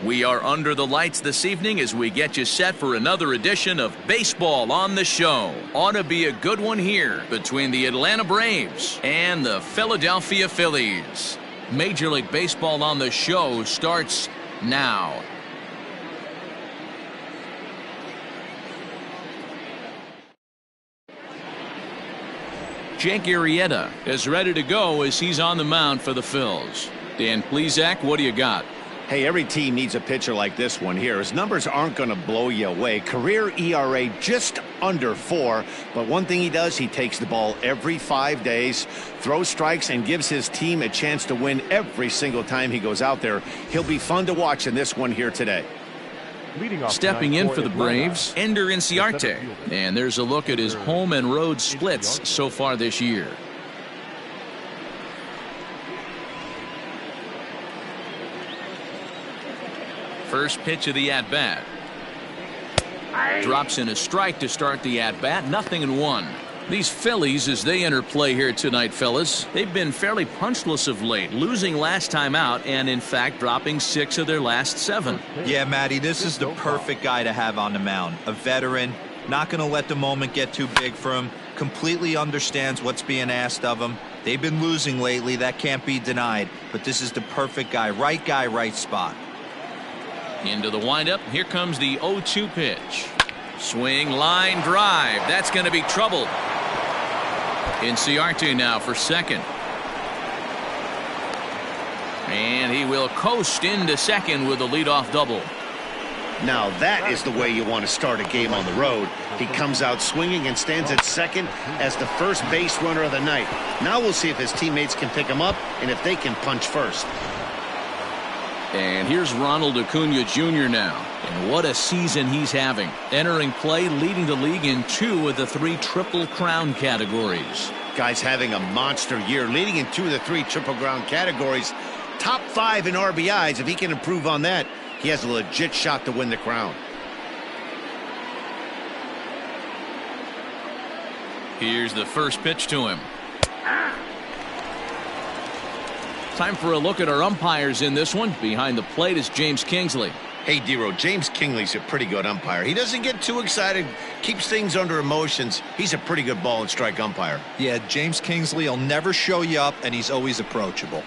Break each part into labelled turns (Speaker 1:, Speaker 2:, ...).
Speaker 1: We are under the lights this evening as we get you set for another edition of Baseball on the Show. Ought to be a good one here between the Atlanta Braves and the Philadelphia Phillies. Major League Baseball on the Show starts now. Jake Arrieta is ready to go as he's on the mound for the Phils. Dan Plesac, what do you got?
Speaker 2: Hey, every team needs a pitcher like this one here. His numbers aren't going to blow you away. Career ERA just under 4. But one thing he does, he takes the ball every 5 days, throws strikes, and gives his team a chance to win every single time he goes out there. He'll be fun to watch in this one here today.
Speaker 1: Stepping in for the Braves, Ender Inciarte. And there's a look at his home and road splits so far this year. First pitch of the at-bat. Drops in a strike to start the at-bat. 0-1. These Phillies, as they enter play here tonight, fellas, they've been fairly punchless of late, losing last time out and, in fact, dropping 6 of their last 7.
Speaker 3: Yeah, Matty, this is the perfect guy to have on the mound. A veteran, not going to let the moment get too big for him, completely understands what's being asked of him. They've been losing lately. That can't be denied. But this is the perfect guy, right spot.
Speaker 1: Into the windup. Here comes the 0-2 pitch. Swing, line, drive. That's going to be trouble. Inciarte now for second. And he will coast into second with a leadoff double.
Speaker 2: Now that is the way you want to start a game on the road. He comes out swinging and stands at second as the first base runner of the night. Now we'll see if his teammates can pick him up and if they can punch first.
Speaker 1: And here's Ronald Acuna Jr. now. And what a season he's having. Entering play, leading the league in 2 of the 3 Triple Crown categories.
Speaker 2: Guy's having a monster year, leading in 2 of the 3 Triple Crown categories. Top 5 in RBIs. If he can improve on that, he has a legit shot to win the crown.
Speaker 1: Here's the first pitch to him. Time for a look at our umpires in this one. Behind the plate is James Kingsley.
Speaker 2: Hey, Dero, James Kingsley's a pretty good umpire. He doesn't get too excited, keeps things under emotions. He's a pretty good ball and strike umpire.
Speaker 3: Yeah, James Kingsley will never show you up, and he's always approachable.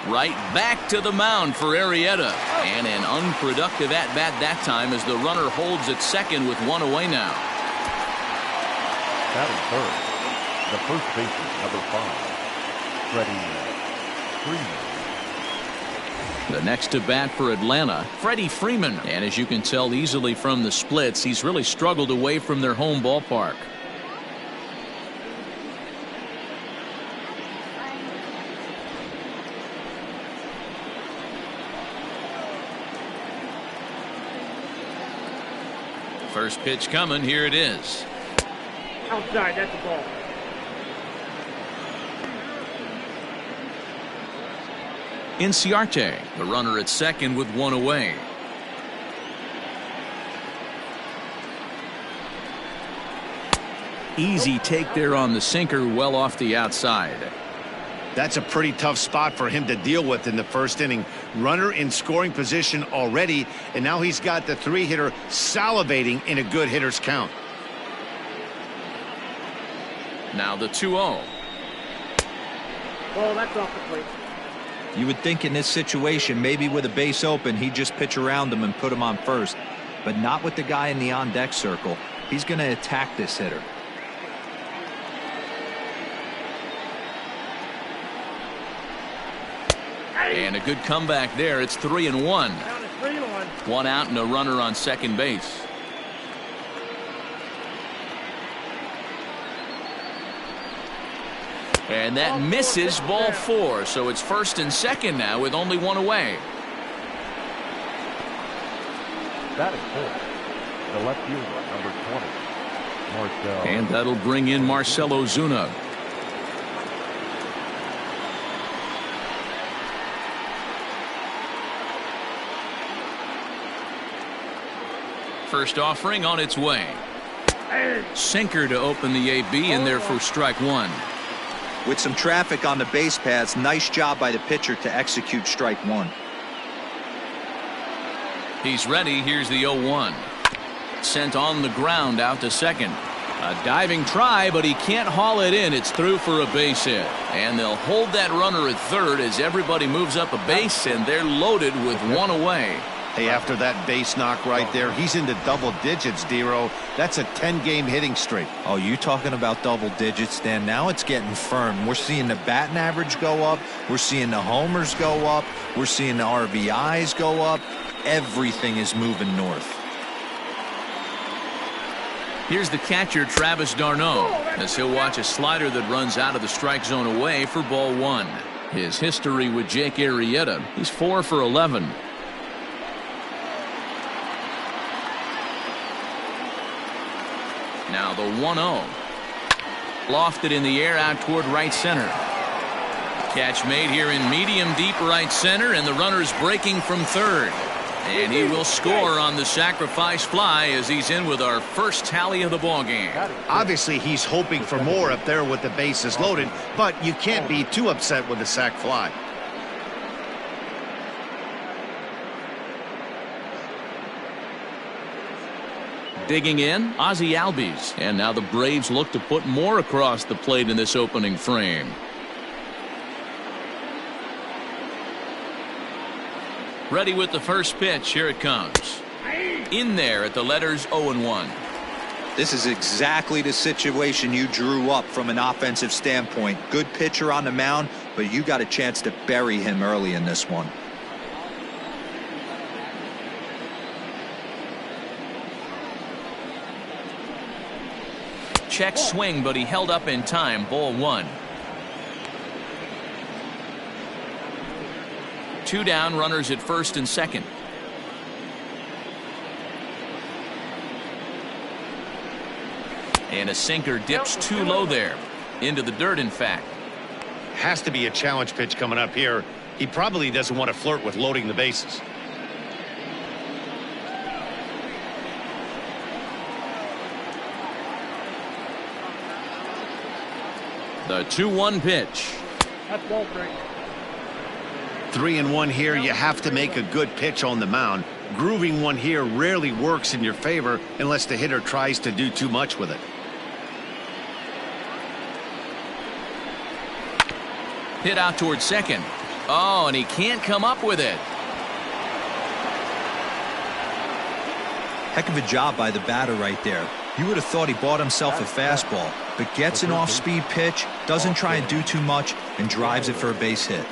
Speaker 1: Right back to the mound for Arrieta. And an unproductive at-bat that time as the runner holds at second with 1 away now.
Speaker 4: Batting third, the first baseman, number 5, Freddie Freeman.
Speaker 1: The next to bat for Atlanta, Freddie Freeman. And as you can tell easily from the splits, he's really struggled away from their home ballpark. First pitch coming. Here it is.
Speaker 5: Outside, that's the ball.
Speaker 1: Inciarte, the runner at second with 1 away. Easy take there on the sinker, well off the outside.
Speaker 2: That's a pretty tough spot for him to deal with in the first inning. Runner in scoring position already, and now he's got the 3-hitter salivating in a good hitter's count.
Speaker 1: Now the 2-0.
Speaker 5: Ball, that's off the plate.
Speaker 3: You would think in this situation, maybe with a base open, he'd just pitch around him and put him on first. But not with the guy in the on-deck circle. He's going to attack this hitter.
Speaker 1: And a good comeback there. It's 3-1.
Speaker 5: Down to 3-1.
Speaker 1: 1 out and a runner on second base. And that misses ball 4. So it's first and second now with only 1 away.
Speaker 4: Batting fourth, the left fielder, number 20, Marcell.
Speaker 1: And that'll bring in Marcell Ozuna. First offering on its way. Sinker to open the AB, and there for strike 1.
Speaker 3: With some traffic on the base paths, nice job by the pitcher to execute strike 1.
Speaker 1: He's ready. Here's the 0-1. Sent on the ground out to second. A diving try, but he can't haul it in. It's through for a base hit. And they'll hold that runner at third as everybody moves up a base, and they're loaded with one away.
Speaker 2: Hey, after that base knock right there, he's into double digits, Dero. That's a 10-game hitting streak.
Speaker 3: Oh, you talking about double digits, Dan? Now it's getting firm. We're seeing the batting average go up. We're seeing the homers go up. We're seeing the RBIs go up. Everything is moving north.
Speaker 1: Here's the catcher, Travis d'Arnaud, as he'll watch a slider that runs out of the strike zone away for ball 1. His history with Jake Arrieta, he's 4 for 11. Now the 1-0. Lofted in the air out toward right center. Catch made here in medium deep right center, and the runner's breaking from third. And he will score on the sacrifice fly as he's in with our first tally of the ballgame.
Speaker 2: Obviously, he's hoping for more up there with the bases loaded, but you can't be too upset with the sac fly.
Speaker 1: Digging in, Ozzie Albies. And now the Braves look to put more across the plate in this opening frame. Ready with the first pitch. Here it comes. In there at the letters 0-1.
Speaker 3: This is exactly the situation you drew up from an offensive standpoint. Good pitcher on the mound, but you got a chance to bury him early in this one.
Speaker 1: Check swing, but he held up in time. Ball 1. 2 down, runners at first and second. And a sinker dips too low there. Into the dirt, in fact.
Speaker 2: Has to be a challenge pitch coming up here. He probably doesn't want to flirt with loading the bases.
Speaker 1: The 2-1 pitch.
Speaker 5: That's ball break.
Speaker 2: 3-1 here. You have to make a good pitch on the mound. Grooving one here rarely works in your favor unless the hitter tries to do too much with it.
Speaker 1: Hit out towards second. Oh, and he can't come up with it.
Speaker 3: Heck of a job by the batter right there. You would have thought he bought himself a fastball, but gets an off-speed pitch, doesn't try and do too much, and drives it for a base hit.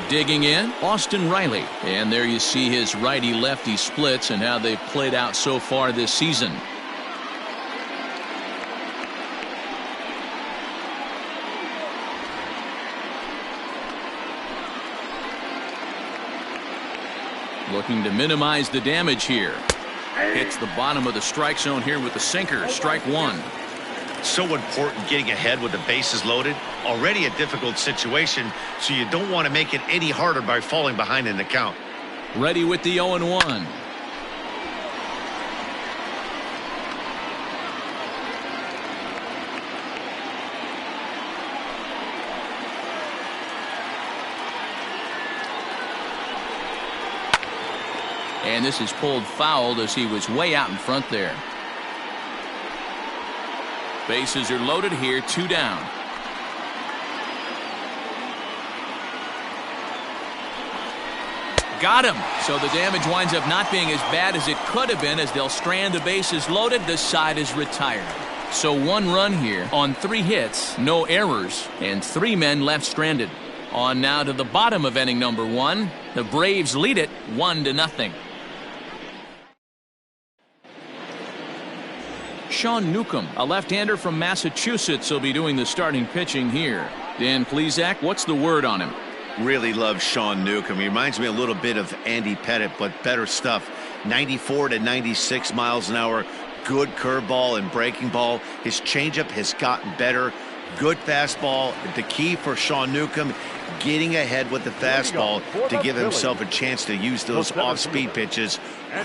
Speaker 1: Digging in, Austin Riley. And there you see his righty-lefty splits and how they've played out so far this season. Looking to minimize the damage here. Hits the bottom of the strike zone here with the sinker. Strike 1.
Speaker 2: So important getting ahead with the bases loaded. Already a difficult situation, so you don't want to make it any harder by falling behind in the count.
Speaker 1: Ready with the 0-1. And this is pulled foul as he was way out in front there. Bases are loaded here, 2 down. Got him. So the damage winds up not being as bad as it could have been as they'll strand the bases loaded. The side is retired. So 1 run here on 3 hits, no errors, and 3 men left stranded. On now to the bottom of inning number 1. The Braves lead it 1-0. Sean Newcomb, a left-hander from Massachusetts, will be doing the starting pitching here. Dan Plesac, what's the word on him?
Speaker 2: Really love Sean Newcomb. He reminds me a little bit of Andy Pettit, but better stuff. 94 to 96 miles an hour. Good curveball and breaking ball. His changeup has gotten better. Good fastball. The key for Sean Newcomb, getting ahead with the fastball to give himself a chance to use those off-speed pitches.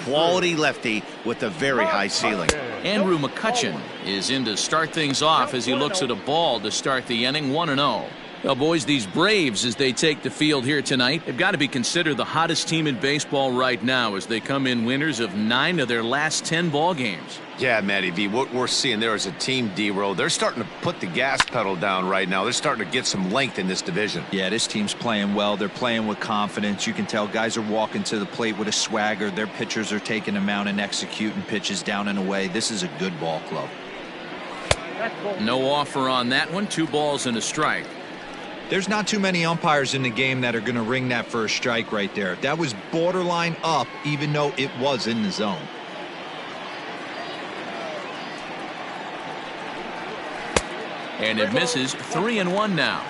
Speaker 2: Quality lefty with a very high ceiling.
Speaker 1: Andrew McCutchen is in to start things off as he looks at a ball to start the inning. 1-0. Well, boys, these Braves, as they take the field here tonight, have got to be considered the hottest team in baseball right now as they come in winners of 9 of their last 10 ball games.
Speaker 2: Yeah, Matty V, what we're seeing there is a team, D-Row. They're starting to put the gas pedal down right now. They're starting to get some length in this division.
Speaker 3: Yeah, this team's playing well. They're playing with confidence. You can tell guys are walking to the plate with a swagger. Their pitchers are taking them out and executing pitches down and away. This is a good ball club.
Speaker 1: No offer on that one. 2 balls and a strike.
Speaker 3: There's not too many umpires in the game that are going to ring that for a strike right there. That was borderline up, even though it was in the zone.
Speaker 1: And it misses. 3-1 now.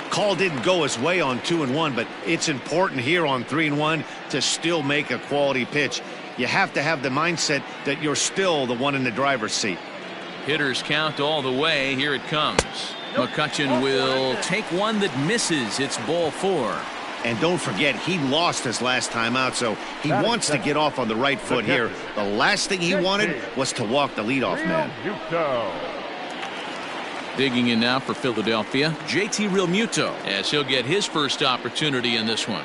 Speaker 2: Call didn't go his way on 2-1, but it's important here on 3-1 to still make a quality pitch. You have to have the mindset that you're still the one in the driver's seat.
Speaker 1: Hitters count all the way. Here it comes. McCutchen will take one that misses. It's ball 4.
Speaker 2: And don't forget, he lost his last time out, so he wants to get off on the right foot here. The last thing he wanted was to walk the leadoff man.
Speaker 1: Digging in now for Philadelphia, JT Realmuto, as he'll get his first opportunity in this one.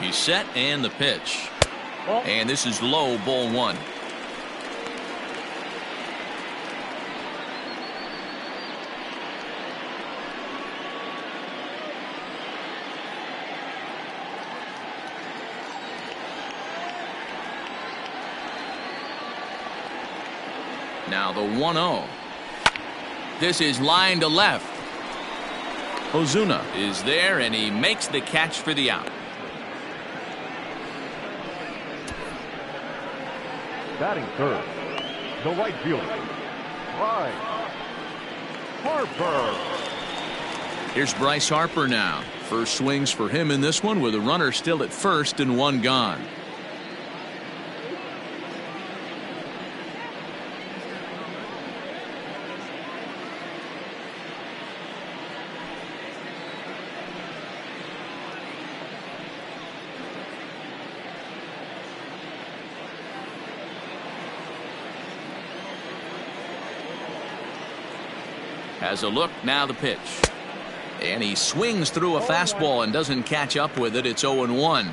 Speaker 1: He's set, and the pitch. And this is low, ball 1. Now the 1-0. This is line to left. Ozuna is there, and he makes the catch for the out.
Speaker 4: Batting third, the right fielder, Bryce Harper.
Speaker 1: Here's Bryce Harper now. First swings for him in this one with a runner still at first and 1 gone. Has a look, now the pitch. And he swings through a fastball and doesn't catch up with it. It's 0-1.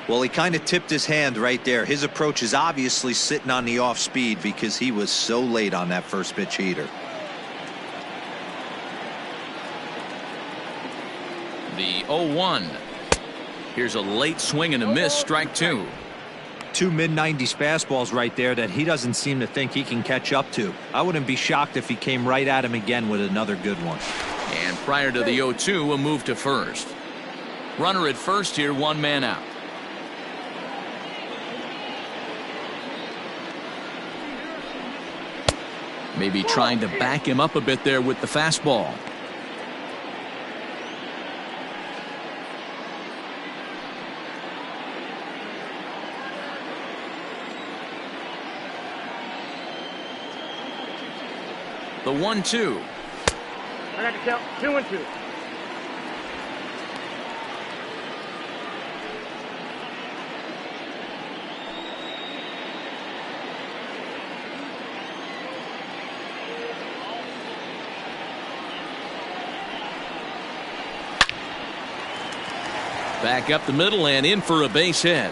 Speaker 3: Well, he kind of tipped his hand right there. His approach is obviously sitting on the off speed because he was so late on that first pitch heater.
Speaker 1: The 0-1. Here's a late swing and a miss, strike 2.
Speaker 3: 2 mid-90s fastballs right there that he doesn't seem to think he can catch up to. I wouldn't be shocked if he came right at him again with another good one.
Speaker 1: And prior to the 0-2, a move to first. Runner at first here, 1 man out. Maybe trying to back him up a bit there with the fastball. The 1-2.
Speaker 5: I got to count 2-2.
Speaker 1: Back up the middle and in for a base hit.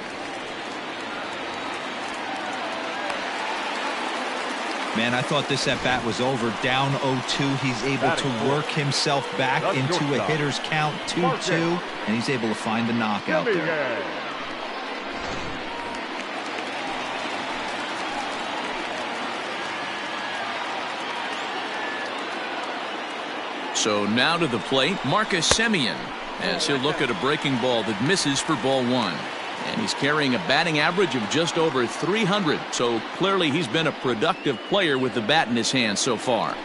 Speaker 3: Man, I thought this at bat was over. Down 0-2. He's able to work himself back into a hitter's count, 2-2, and he's able to find the knockout there.
Speaker 1: So now to the plate, Marcus Semien, as he'll look at a breaking ball that misses for ball 1. And he's carrying a batting average of just over 300. So clearly he's been a productive player with the bat in his hand so far.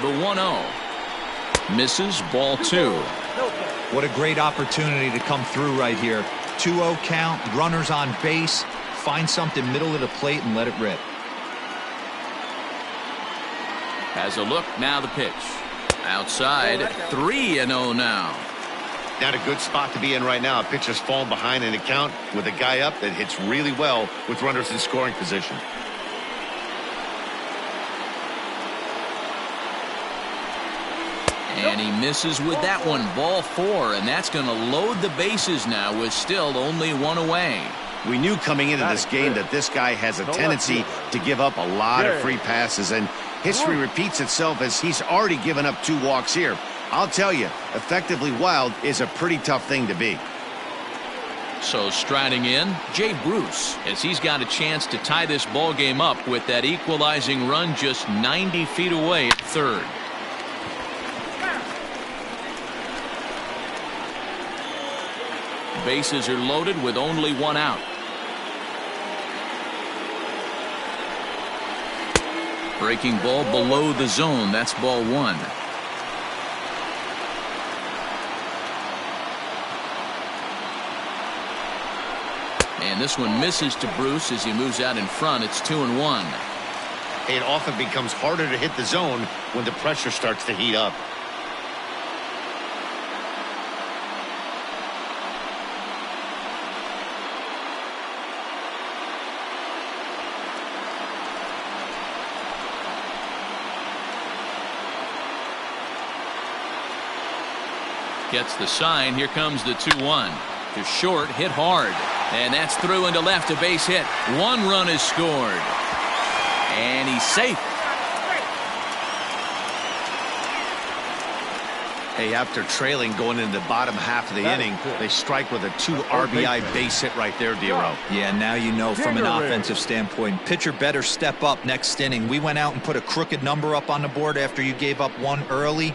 Speaker 1: The 1-0. Misses, ball 2.
Speaker 3: What a great opportunity to come through right here. 2-0 count, runners on base. Find something middle of the plate and let it rip.
Speaker 1: Has a look, now the pitch. Outside, 3-0 now.
Speaker 2: Not a good spot to be in right now. A pitcher's falling behind in the count with a guy up that hits really well with runners in scoring position.
Speaker 1: And he misses with that one. Ball 4, and that's going to load the bases now with still only 1 away.
Speaker 2: We knew coming into this game that this guy has a tendency to give up a lot of free passes, and history repeats itself as he's already given up 2 walks here. I'll tell you, effectively wild is a pretty tough thing to be.
Speaker 1: So striding in, Jay Bruce, as he's got a chance to tie this ball game up with that equalizing run just 90 feet away at third. Bases are loaded with only 1 out. Breaking ball below the zone. That's ball 1. And this one misses to Bruce as he moves out in front. It's 2-1.
Speaker 2: It often becomes harder to hit the zone when the pressure starts to heat up.
Speaker 1: Gets the sign. Here comes the 2-1. To short, hit hard. And that's through into left, a base hit. 1 run is scored. And he's safe.
Speaker 2: Hey, after trailing going into the bottom half of the inning, they strike with a 2 RBI base hit right there, Dero.
Speaker 3: Yeah, now you know from an offensive standpoint, pitcher better step up next inning. We went out and put a crooked number up on the board after you gave up 1 early.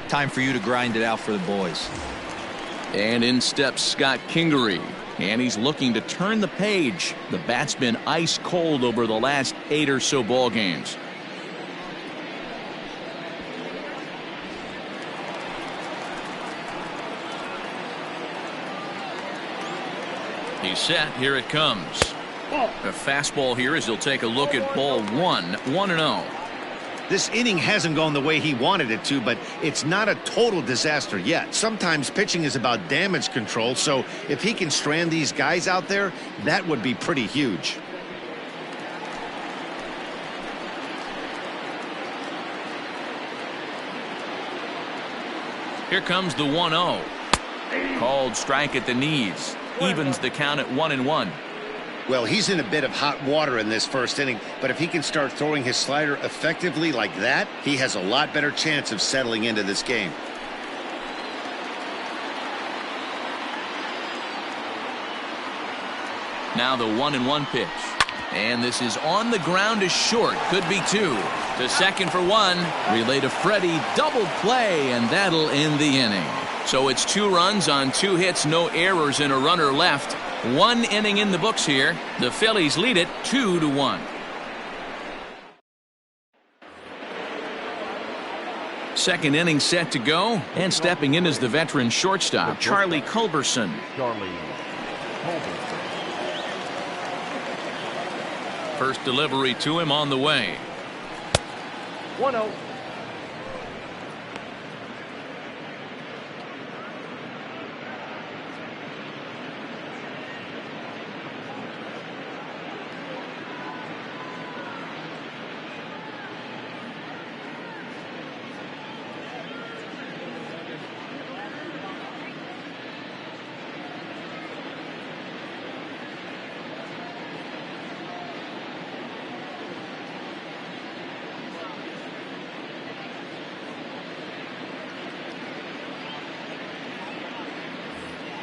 Speaker 3: Time for you to grind it out for the boys.
Speaker 1: And in steps Scott Kingery. And he's looking to turn the page. The bat's been ice cold over the last 8 or so ball games. He's set. Here it comes. A fastball here as he'll take a look at ball 1. 1-0.
Speaker 2: This inning hasn't gone the way he wanted it to, but it's not a total disaster yet. Sometimes pitching is about damage control, so if he can strand these guys out there, that would be pretty huge.
Speaker 1: Here comes the 1-0. Called strike at the knees. Evens the count at 1-1.
Speaker 2: Well, he's in a bit of hot water in this first inning, but if he can start throwing his slider effectively like that, he has a lot better chance of settling into this game.
Speaker 1: Now the 1-1 pitch. And this is on the ground is short. Could be 2. To second for 1. Relay to Freddie. Double play, and that'll end the inning. So it's 2 runs on 2 hits, no errors, and a runner left. 1 inning in the books here. The Phillies lead it 2-1. Second inning set to go, and stepping in is the veteran shortstop, Charlie Culberson. First delivery to him on the way.
Speaker 5: 1-0.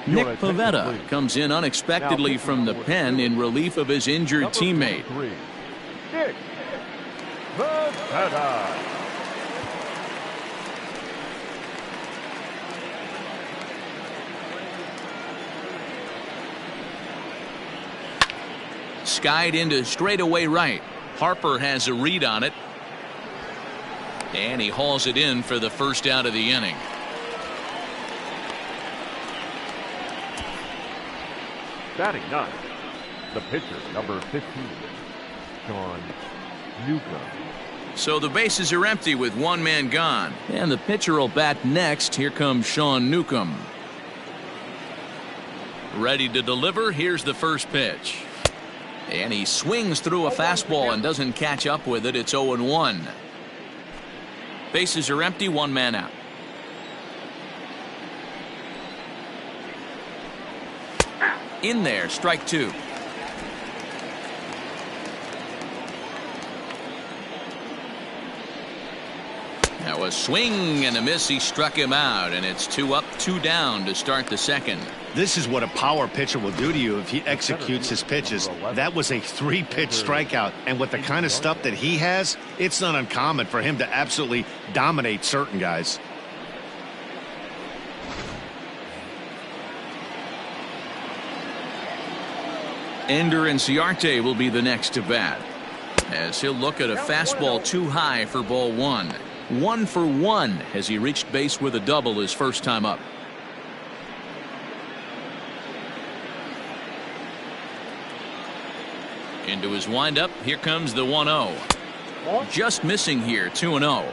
Speaker 1: Nick Pivetta comes in unexpectedly from the pen in relief of his injured teammate.
Speaker 5: Nick Pivetta.
Speaker 1: Skied into straightaway right. Harper has a read on it. And he hauls it in for the first out of the inning.
Speaker 4: Batting ninth, the pitcher, number 15, Sean Newcomb.
Speaker 1: So the bases are empty with one man gone. And the pitcher will bat next. Here comes Sean Newcomb. Ready to deliver. Here's the first pitch. And he swings through a fastball and doesn't catch up with it. It's 0-1. Bases are empty, one man out. In there, strike two. Now a swing and a miss. He struck him out, and it's 2 up, 2 down to start the second.
Speaker 2: This is what a power pitcher will do to you if he executes his pitches. That was a 3-pitch strikeout, and with the kind of stuff that he has, it's not uncommon for him to absolutely dominate certain guys.
Speaker 1: Ender Inciarte will be the next to bat, as he'll look at a fastball too high for ball one. 1 for 1 as he reached base with a double his first time up. Into his windup. Here comes the 1-0. Just missing here. 2-0.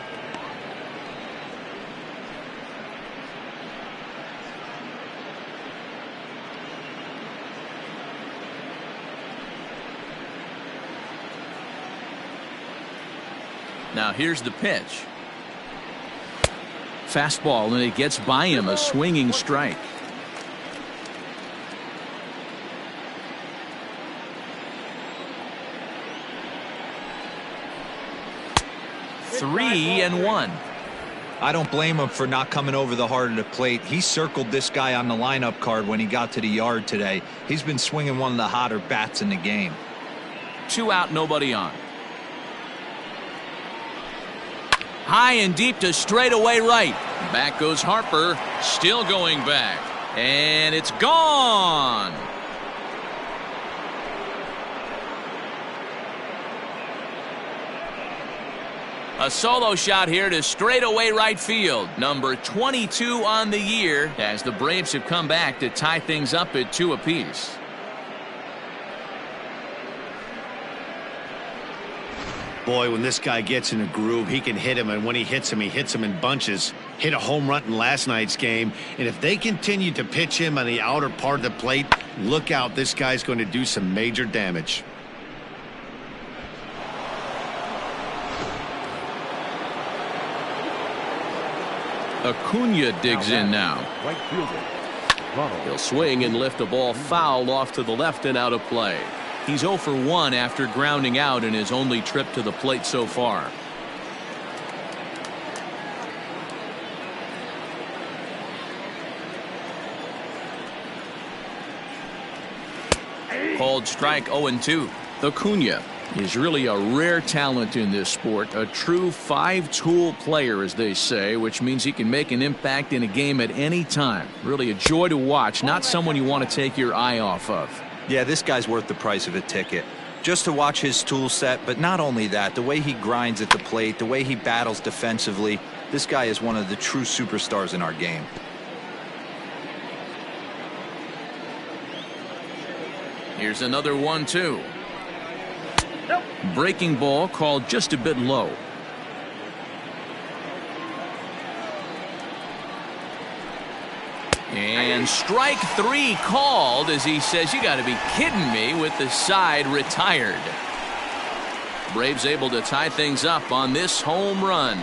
Speaker 1: Now here's the pitch. Fastball, and it gets by him. A swinging strike. Three and one.
Speaker 3: I don't blame him for not coming over the heart of the plate. He circled this guy on the lineup card when he got to the yard today. He's been swinging one of the hotter bats in the game.
Speaker 1: 2 out, nobody on. High and deep to straightaway right. Back goes Harper, still going back, and it's gone. A solo shot here to straightaway right field. Number 22 on the year, as the Braves have come back to tie things up at 2 apiece.
Speaker 2: Boy, when this guy gets in a groove, he can hit him, and when he hits him in bunches. Hit a home run in last night's game, and if they continue to pitch him on the outer part of the plate, look out, this guy's going to do some major damage.
Speaker 1: Acuna digs in now.
Speaker 4: Right fielder,
Speaker 6: He'll swing and lift a ball foul off to the left and out of play.
Speaker 1: He's 0 for 1 after grounding out in his only trip to the plate so far. Called strike. 0-2. Acuna is really a rare talent in this sport, a true 5-tool player, as they say, which means he can make an impact in a game at any time. Really a joy to watch, not someone you want to take your eye off of.
Speaker 3: Yeah, this guy's worth the price of a ticket. Just to watch his tool set, but not only that, the way he grinds at the plate, the way he battles defensively, this guy is one of the true superstars in our game.
Speaker 1: Here's another 1-2. Breaking ball called just a bit low. And strike 3 called, as he says, you got to be kidding me, with the side retired. Braves able to tie things up on this home run.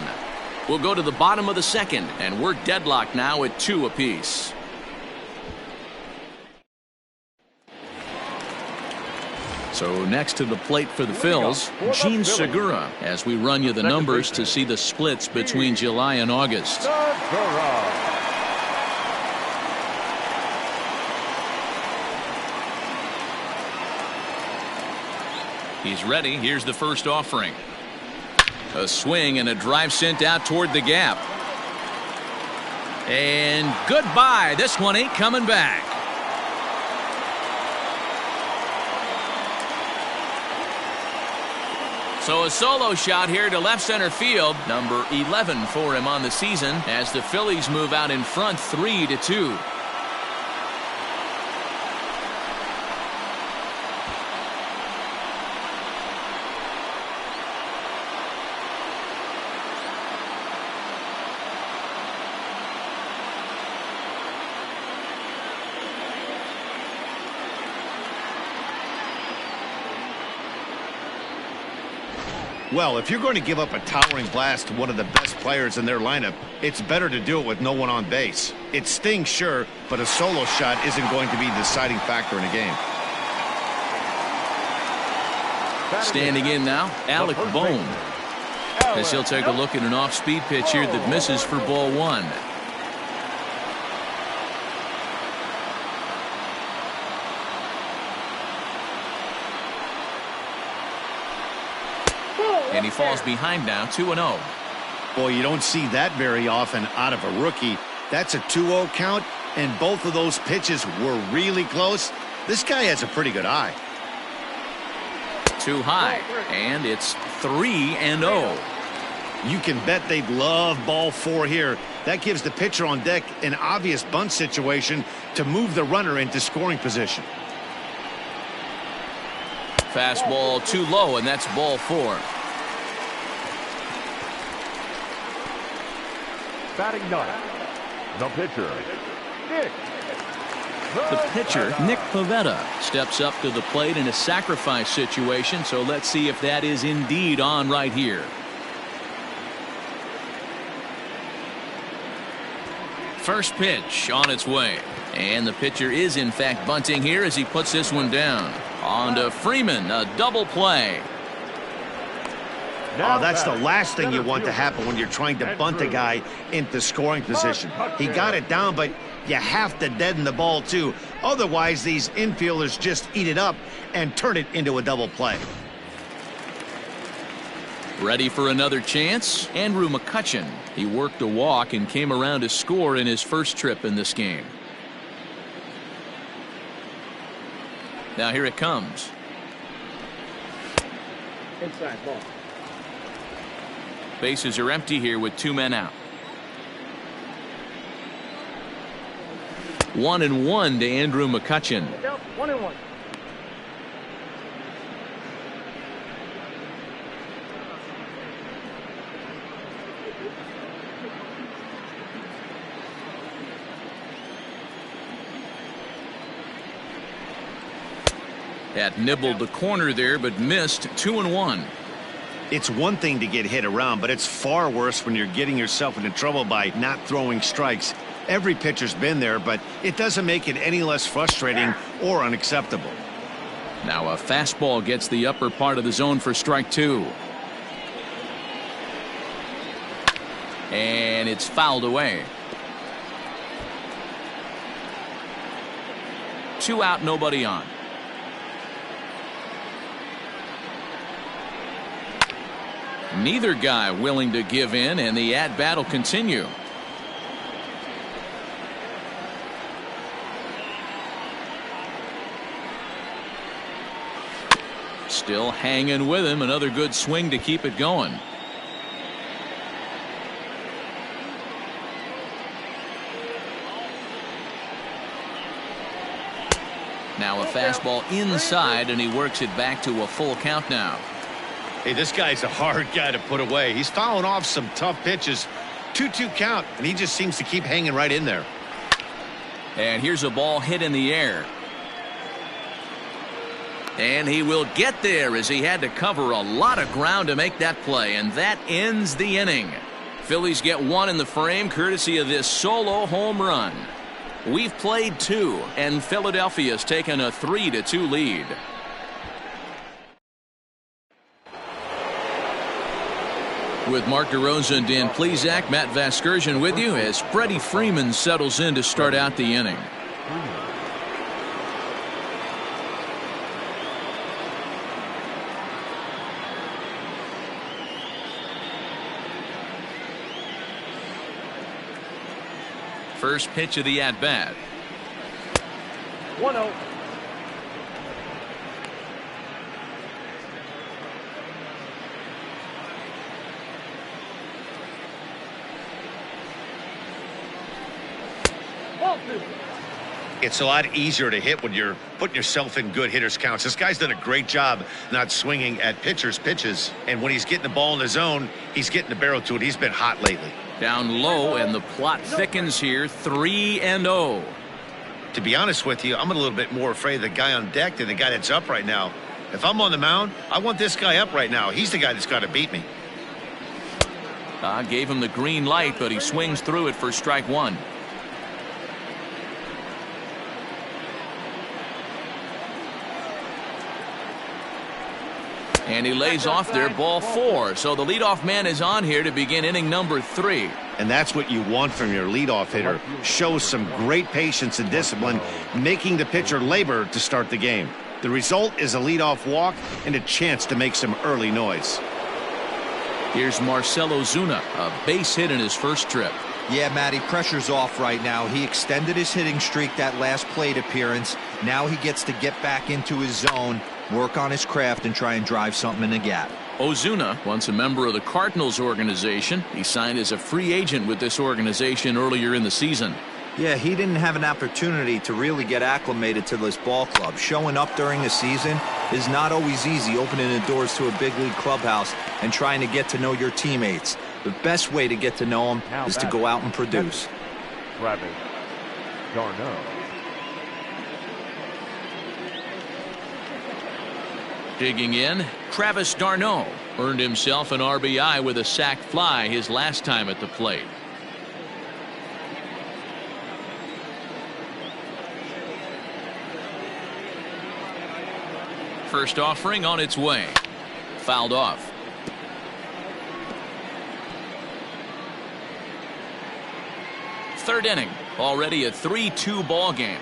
Speaker 1: We'll go to the bottom of the second, and we're deadlocked now at 2 apiece. So next to the plate for the Phils, Gene Segura, as we run you the numbers to see the splits between July and August. He's ready. Here's the first offering. A swing and a drive sent out toward the gap. And goodbye. This one ain't coming back. So a solo shot here to left center field. Number 11 for him on the season as the Phillies move out in front 3-2.
Speaker 2: Well, if you're going to give up a towering blast to one of the best players in their lineup, it's better to do it with no one on base. It stings, sure, but a solo shot isn't going to be the deciding factor in a game.
Speaker 6: Standing in now, Alec Bohm, as he'll take a look at an off-speed pitch here that misses for ball one. And he falls behind now, 2-0.
Speaker 2: Boy, you don't see that very often out of a rookie. That's a 2-0 count, and both of those pitches were really close. This guy has a pretty good eye.
Speaker 6: Too high, and it's 3-0.
Speaker 2: You can bet they'd love ball 4 here. That gives the pitcher on deck an obvious bunt situation to move the runner into scoring position.
Speaker 6: Fastball too low, and that's ball 4.
Speaker 4: Batting ninth, the pitcher, Nick.
Speaker 6: The pitcher, Nick Pivetta, steps up to the plate in a sacrifice situation, so let's see if that is indeed on right here. First pitch on its way, and the pitcher is in fact bunting here as he puts this one down. On to Freeman, a double play.
Speaker 2: Oh, that's the last thing you want to happen when you're trying to bunt a guy into scoring position. He got it down, but you have to deaden the ball too. Otherwise, these infielders just eat it up and turn it into a double play.
Speaker 6: Ready for another chance? Andrew McCutchen. He worked a walk and came around to score in his first trip in this game. Now here it comes.
Speaker 5: Inside ball.
Speaker 6: Bases are empty here with 2 men out. 1-1 to Andrew McCutchen.
Speaker 5: 1-1.
Speaker 6: That nibbled the corner there, but missed. 2-1.
Speaker 2: It's one thing to get hit around, but it's far worse when you're getting yourself into trouble by not throwing strikes. Every pitcher's been there, but it doesn't make it any less frustrating or unacceptable.
Speaker 6: Now a fastball gets the upper part of the zone for strike 2. And it's fouled away. 2 out, nobody on. Neither guy willing to give in, and the at-bat will continue. Still hanging with him. Another good swing to keep it going. Now a fastball inside, and he works it back to a full count now.
Speaker 2: Hey, this guy's a hard guy to put away. He's fouling off some tough pitches. 2-2 count, and he just seems to keep hanging right in there.
Speaker 6: And here's a ball hit in the air. And he will get there as he had to cover a lot of ground to make that play, and that ends the inning. Phillies get 1 in the frame courtesy of this solo home run. We've played 2, and Philadelphia's taken a 3-2 lead. With Mark DeRosa and Dan Plesac, Matt Vasgersian with you as Freddie Freeman settles in to start out the inning. First pitch of the at-bat.
Speaker 5: 1-0.
Speaker 2: It's a lot easier to hit when you're putting yourself in good hitters counts. This guy's done a great job not swinging at pitchers' pitches. And when he's getting the ball in the zone, he's getting the barrel to it. He's been hot lately.
Speaker 6: Down low, and the plot thickens here. 3-0.
Speaker 2: To be honest with you, I'm a little bit more afraid of the guy on deck than the guy that's up right now. If I'm on the mound, I want this guy up right now. He's the guy that's got to beat me.
Speaker 6: Gave him the green light, but he swings through it for strike one. And he lays off there, ball 4. So the leadoff man is on here to begin inning number 3.
Speaker 2: And that's what you want from your leadoff hitter. Shows some great patience and discipline, making the pitcher labor to start the game. The result is a leadoff walk and a chance to make some early noise.
Speaker 6: Here's Marcell Ozuna, a base hit in his first trip.
Speaker 3: Yeah, Matty, pressure's off right now. He extended his hitting streak that last plate appearance. Now he gets to get back into his zone, work on his craft, and try and drive something in the gap.
Speaker 6: Ozuna, once a member of the Cardinals organization, he signed as a free agent with this organization earlier in the season.
Speaker 3: Yeah, he didn't have an opportunity to really get acclimated to this ball club. Showing up during the season is not always easy, opening the doors to a big league clubhouse and trying to get to know your teammates. The best way to get to know them is to go out and produce.
Speaker 4: Travis d'Arnaud.
Speaker 6: Digging in, Travis d'Arnaud earned himself an RBI with a sac fly his last time at the plate. First offering on its way. Fouled off. Third inning, already a 3-2 ball game.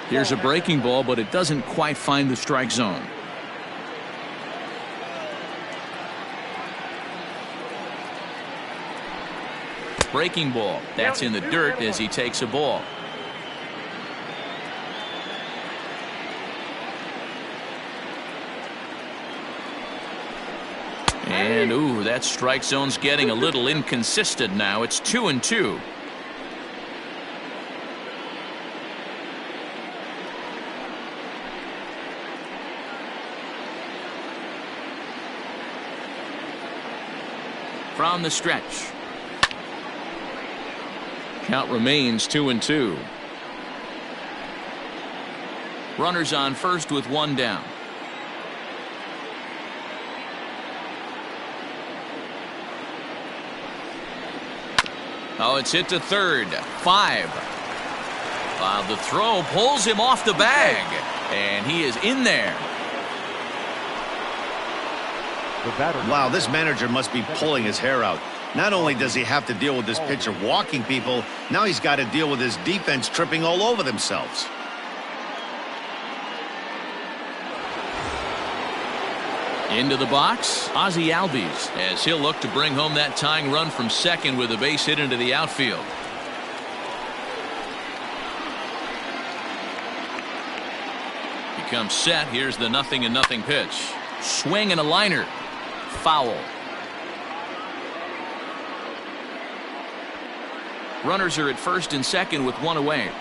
Speaker 6: Here's a breaking ball, but it doesn't quite find the strike zone. Breaking ball. That's in the dirt as he takes a ball. And ooh, that strike zone's getting a little inconsistent now. It's 2-2. From the stretch. Count remains 2-2. Runners on first with one down. Oh, it's hit to third. 5. The throw pulls him off the bag, and he is in there.
Speaker 2: Wow, this manager must be pulling his hair out. Not only does he have to deal with this pitcher walking people, now he's got to deal with his defense tripping all over themselves.
Speaker 6: Into the box, Ozzie Albies, as he'll look to bring home that tying run from second with a base hit into the outfield. He comes set. Here's the 0-0 pitch. Swing and a liner. Foul. Runners are at first and second with one away.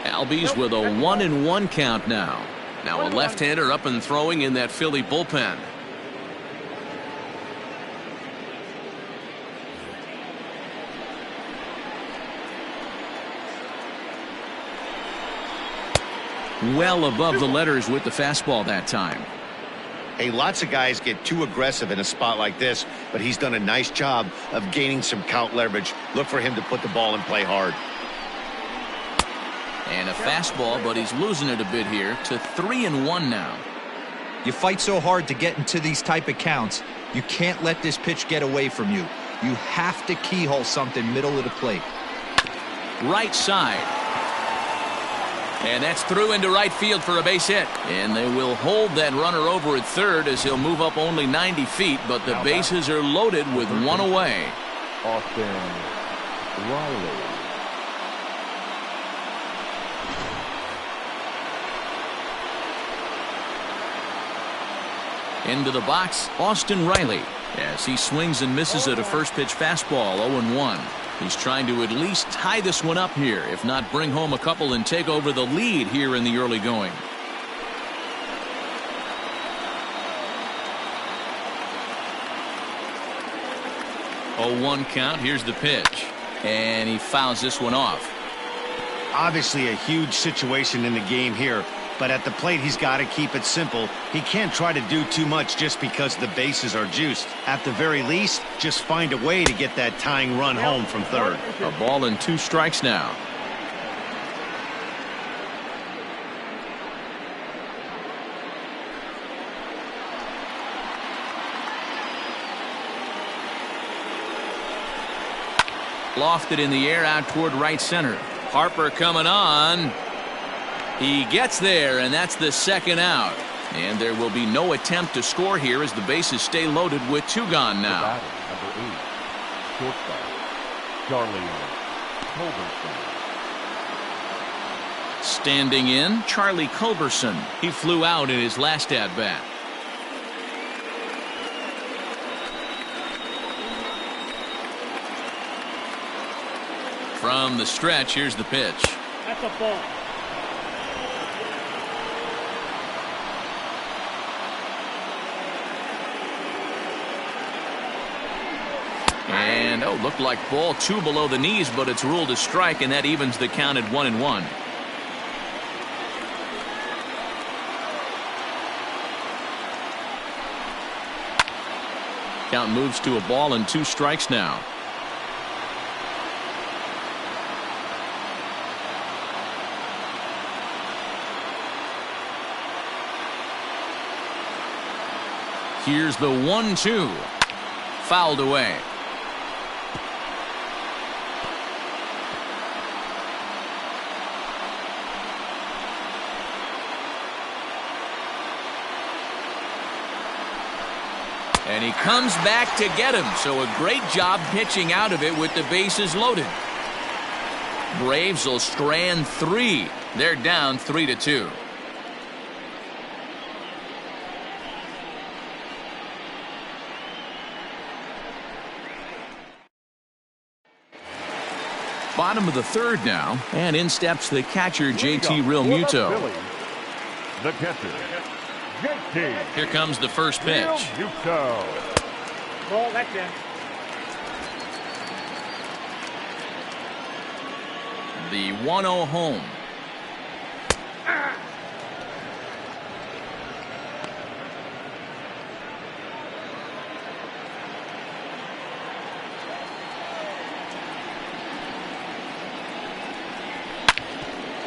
Speaker 6: Albies with a 1-1 count now. Now a left-hander up and throwing in that Philly bullpen. Well above the letters with the fastball that time.
Speaker 2: Hey, lots of guys get too aggressive in a spot like this, but he's done a nice job of gaining some count leverage. Look for him to put the ball in play hard.
Speaker 6: And a fastball, but he's losing it a bit here to 3-1 now.
Speaker 3: You fight so hard to get into these type of counts, you can't let this pitch get away from you. You have to keyhole something middle of the plate.
Speaker 6: Right side. And that's through into right field for a base hit. And they will hold that runner over at third as he'll move up only 90 feet, but the bases are loaded with one away.
Speaker 4: Austin Riley.
Speaker 6: Into the box, Austin Riley, as he swings and misses at a first pitch fastball. 0-1. He's trying to at least tie this one up here, if not bring home a couple and take over the lead here in the early going. 0-1 count. Here's the pitch. And he fouls this one off.
Speaker 2: Obviously a huge situation in the game here, but at the plate he's got to keep it simple. He can't try to do too much just because the bases are juiced. At the very least, just find a way to get that tying run home from third.
Speaker 6: A ball and 2 strikes now. Lofted in the air out toward right center. Harper coming on. He gets there, and that's the second out. And there will be no attempt to score here as the bases stay loaded with 2 gone now.
Speaker 4: Number 8, shortstop, Charlie Culberson.
Speaker 6: Standing in, Charlie Culberson. He flew out in his last at-bat. From the stretch, here's the pitch.
Speaker 5: That's a ball.
Speaker 6: And, looked like ball 2 below the knees, but it's ruled a strike, and that evens the count at 1-1. Count moves to a ball and 2 strikes now. Here's the 1-2. Fouled away. And he comes back to get him. So a great job pitching out of it with the bases loaded. Braves will strand 3. They're down 3-2. Bottom of the 3rd now, and in steps the catcher JT Realmuto.
Speaker 4: The catcher, JT.
Speaker 6: Here comes the first pitch.
Speaker 4: Realmuto.
Speaker 5: Ball, that's in.
Speaker 6: The 1-0 home.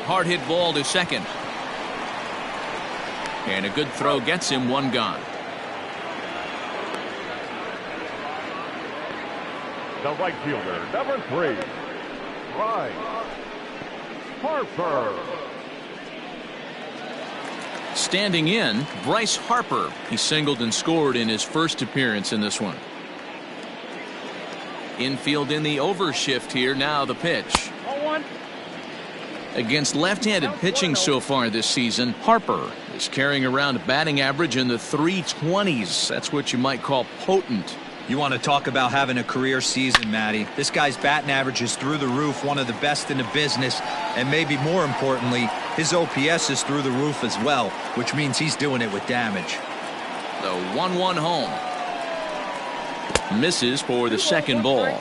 Speaker 6: Hard hit ball to second. And a good throw gets him 1 gone.
Speaker 4: The right fielder, number 3, Bryce Harper.
Speaker 6: Standing in, Bryce Harper. He singled and scored in his first appearance in this one. Infield in the overshift here. Now the pitch.
Speaker 5: 0-1.
Speaker 6: Against left-handed pitching so far this season, Harper is carrying around a batting average in the 320s. That's what you might call potent.
Speaker 3: You want to talk about having a career season, Matty. This guy's batting average is through the roof, one of the best in the business, and maybe more importantly, his OPS is through the roof as well, which means he's doing it with damage.
Speaker 6: The 1-1 home. Misses for the second ball.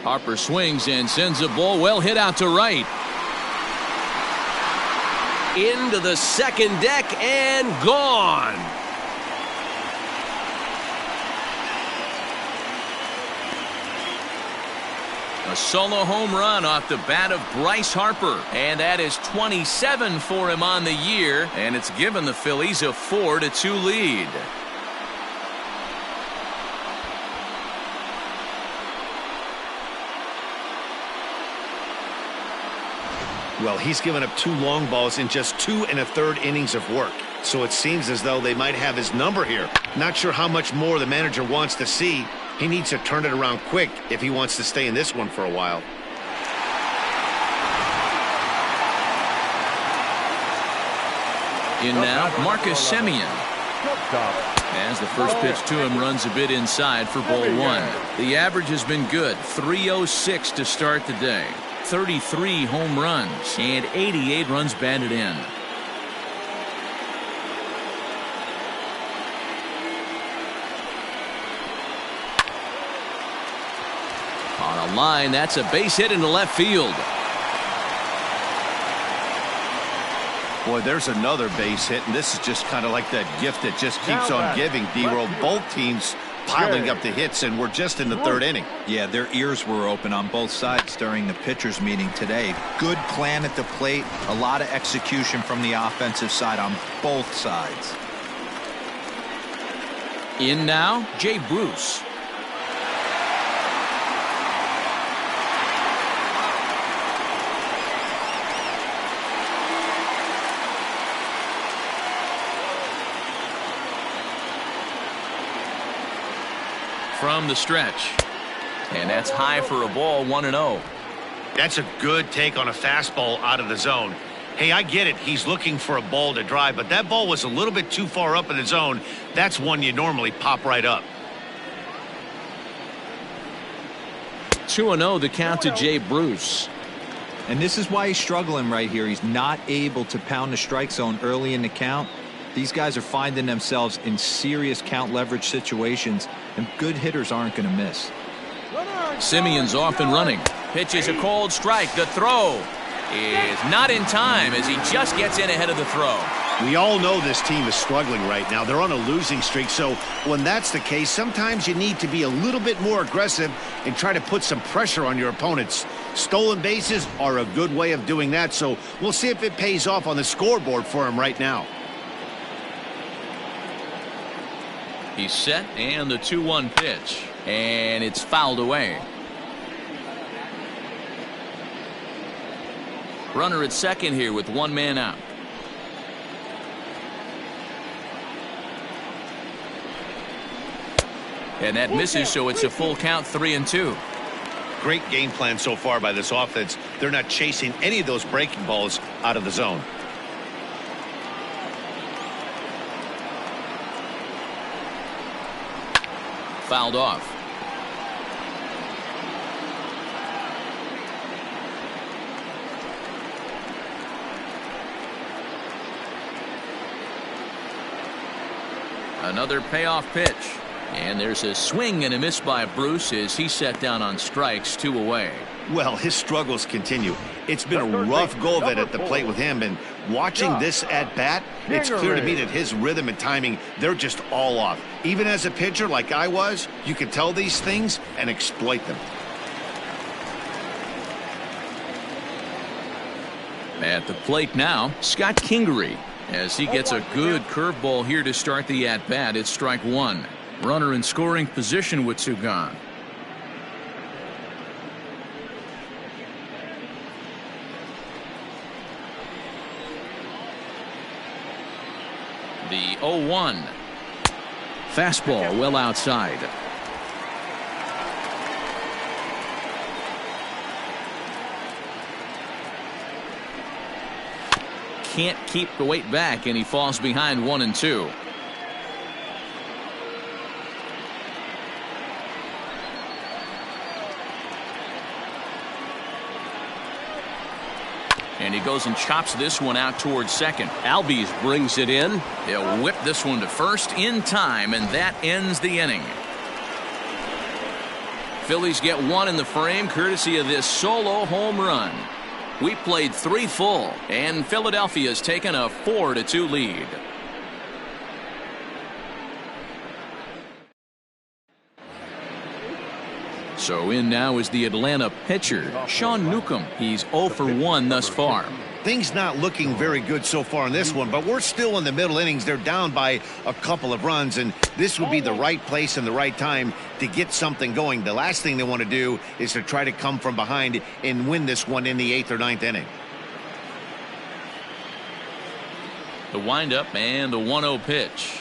Speaker 6: Harper swings and sends a ball well hit out to right. Into the second deck and gone. A solo home run off the bat of Bryce Harper, and that is 27 for him on the year, and it's given the Phillies a 4-2 lead.
Speaker 2: Well, he's given up 2 long balls in just 2 1/3 innings of work. So it seems as though they might have his number here. Not sure how much more the manager wants to see. He needs to turn it around quick if he wants to stay in this one for a while.
Speaker 6: In now, Marcus Semien. As the first pitch to him runs a bit inside for ball 1. The average has been good, 306 to start the day. 33 home runs and 88 runs batted in. A line, that's a base hit into left field.
Speaker 2: Boy, there's another base hit, and this is just kind of like that gift that just keeps on giving, D-Roll. Both teams piling up the hits, and we're just in the third inning.
Speaker 3: Yeah, their ears were open on both sides during the pitchers meeting today. Good plan at the plate, a lot of execution from the offensive side on both sides.
Speaker 6: In now, Jay Bruce. From the stretch. And that's high for a ball, 1-0.
Speaker 2: That's a good take on a fastball out of the zone. Hey, I get it. He's looking for a ball to drive, but that ball was a little bit too far up in the zone. That's one you normally pop right up.
Speaker 6: 2-0 the count to Jay Bruce.
Speaker 3: And this is why he's struggling right here. He's not able to pound the strike zone early in the count. These guys are finding themselves in serious count leverage situations, and good hitters aren't going to miss.
Speaker 6: Simeon's off and running. Pitches a cold strike. The throw is not in time as he just gets in ahead of the throw.
Speaker 2: We all know this team is struggling right now. They're on a losing streak, so when that's the case, sometimes you need to be a little bit more aggressive and try to put some pressure on your opponents. Stolen bases are a good way of doing that, so we'll see if it pays off on the scoreboard for him right now.
Speaker 6: He's set, and the 2-1 pitch, and it's fouled away. Runner at second here with one man out. And that misses, so it's a full count, 3-2.
Speaker 2: Great game plan so far by this offense. They're not chasing any of those breaking balls out of the zone.
Speaker 6: Fouled off. Another payoff pitch. And there's a swing and a miss by Bruce as he set down on strikes, 2 away.
Speaker 2: Well, his struggles continue. It's been a rough go of it at the plate with him, and watching this at bat, it's clear to me that his rhythm and timing, they're just all off. Even as a pitcher like I was, you can tell these things and exploit them.
Speaker 6: At the plate now, Scott Kingery, as he gets a good curveball here to start the at-bat. It's strike 1. Runner in scoring position with 2 gone. The 0-1. Fastball well outside. Can't keep the weight back, and he falls behind 1-2. And he goes and chops this one out towards second. Albies brings it in. He'll whip this one to first in time, and that ends the inning. Phillies get 1 in the frame courtesy of this solo home run. We played 3 full, and Philadelphia's taken a 4-2 lead. So in now is the Atlanta pitcher, Sean Newcomb. He's 0 for 1 thus far.
Speaker 2: Things not looking very good so far in this one, but we're still in the middle innings. They're down by a couple of runs, and this would be the right place and the right time to get something going. The last thing they want to do is to try to come from behind and win this one in the 8th or 9th inning.
Speaker 6: The windup and the 1-0 pitch.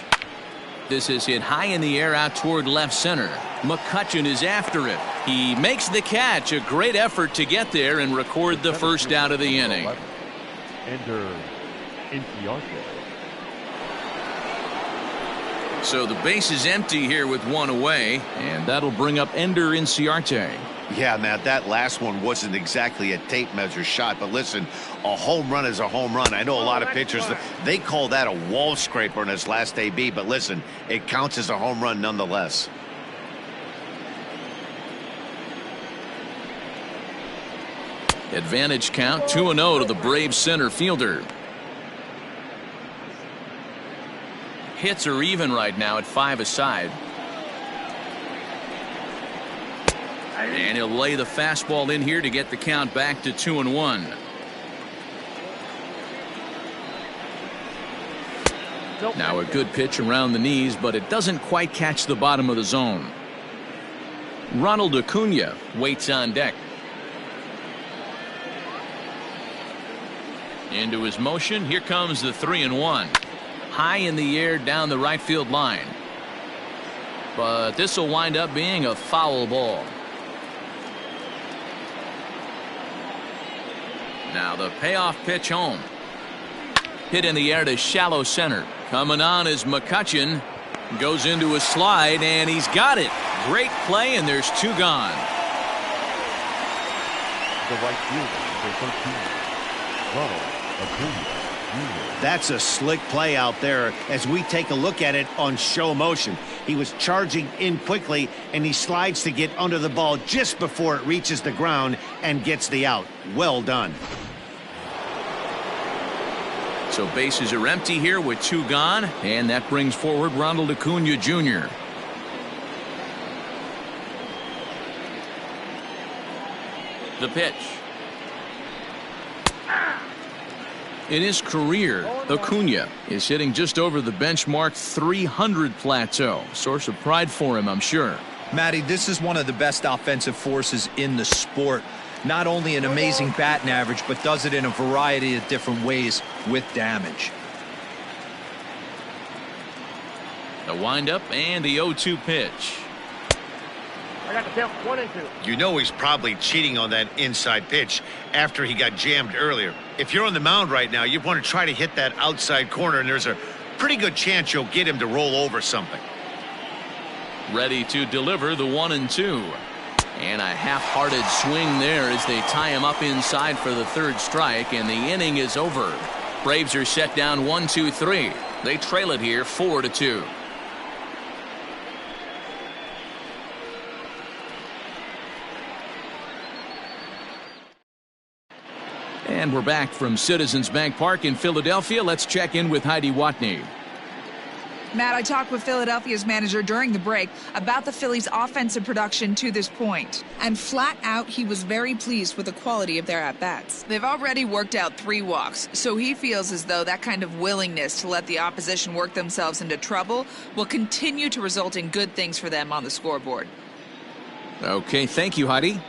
Speaker 6: This is hit high in the air out toward left center. McCutchen is after it. He makes the catch. A great effort to get there and record the first out of the inning. So the base is empty here with 1 away, and that'll bring up Ender Inciarte.
Speaker 2: Yeah, Matt, that last one wasn't exactly a tape measure shot, but listen, a home run is a home run. I know a lot of pitchers, they call that a wall scraper in his last AB, but listen, it counts as a home run nonetheless.
Speaker 6: Advantage count 2-0 to the Braves center fielder. Hits are even right now at 5 aside. And he'll lay the fastball in here to get the count back to 2-1. Now a good pitch around the knees, but it doesn't quite catch the bottom of the zone. Ronald Acuna waits on deck. Into his motion. Here comes the 3-1. High in the air down the right field line. But this will wind up being a foul ball. Now the payoff pitch home. Hit in the air to shallow center. Coming on is McCutchen. Goes into a slide, and he's got it. Great play, and there's 2 gone.
Speaker 4: The right fielder, number 13, Ronald Acuna Jr.
Speaker 2: That's a slick play out there as we take a look at it on show motion. He was charging in quickly, and he slides to get under the ball just before it reaches the ground and gets the out. Well done.
Speaker 6: So bases are empty here with 2 gone, and that brings forward Ronald Acuna Jr. The pitch. In his career, Acuna is hitting just over the benchmark 300 plateau. Source of pride for him, I'm sure.
Speaker 3: Matty, this is one of the best offensive forces in the sport. Not only an amazing batting average, but does it in a variety of different ways with damage.
Speaker 6: The windup and the 0-2 pitch.
Speaker 5: I got the count 1 and 2.
Speaker 2: You know he's probably cheating on that inside pitch after he got jammed earlier. If you're on the mound right now, you want to try to hit that outside corner, and there's a pretty good chance you'll get him to roll over something.
Speaker 6: Ready to deliver the 1-2. And a half-hearted swing there as they tie him up inside for the 3rd strike, and the inning is over. Braves are set down 1-2-3. They trail it here 4-2. And we're back from Citizens Bank Park in Philadelphia. Let's check in with Heidi Watney.
Speaker 7: Matt, I talked with Philadelphia's manager during the break about the Phillies' offensive production to this point. And flat out, he was very pleased with the quality of their at-bats. They've already worked out 3 walks, so he feels as though that kind of willingness to let the opposition work themselves into trouble will continue to result in good things for them on the scoreboard.
Speaker 6: Okay, thank you, Heidi.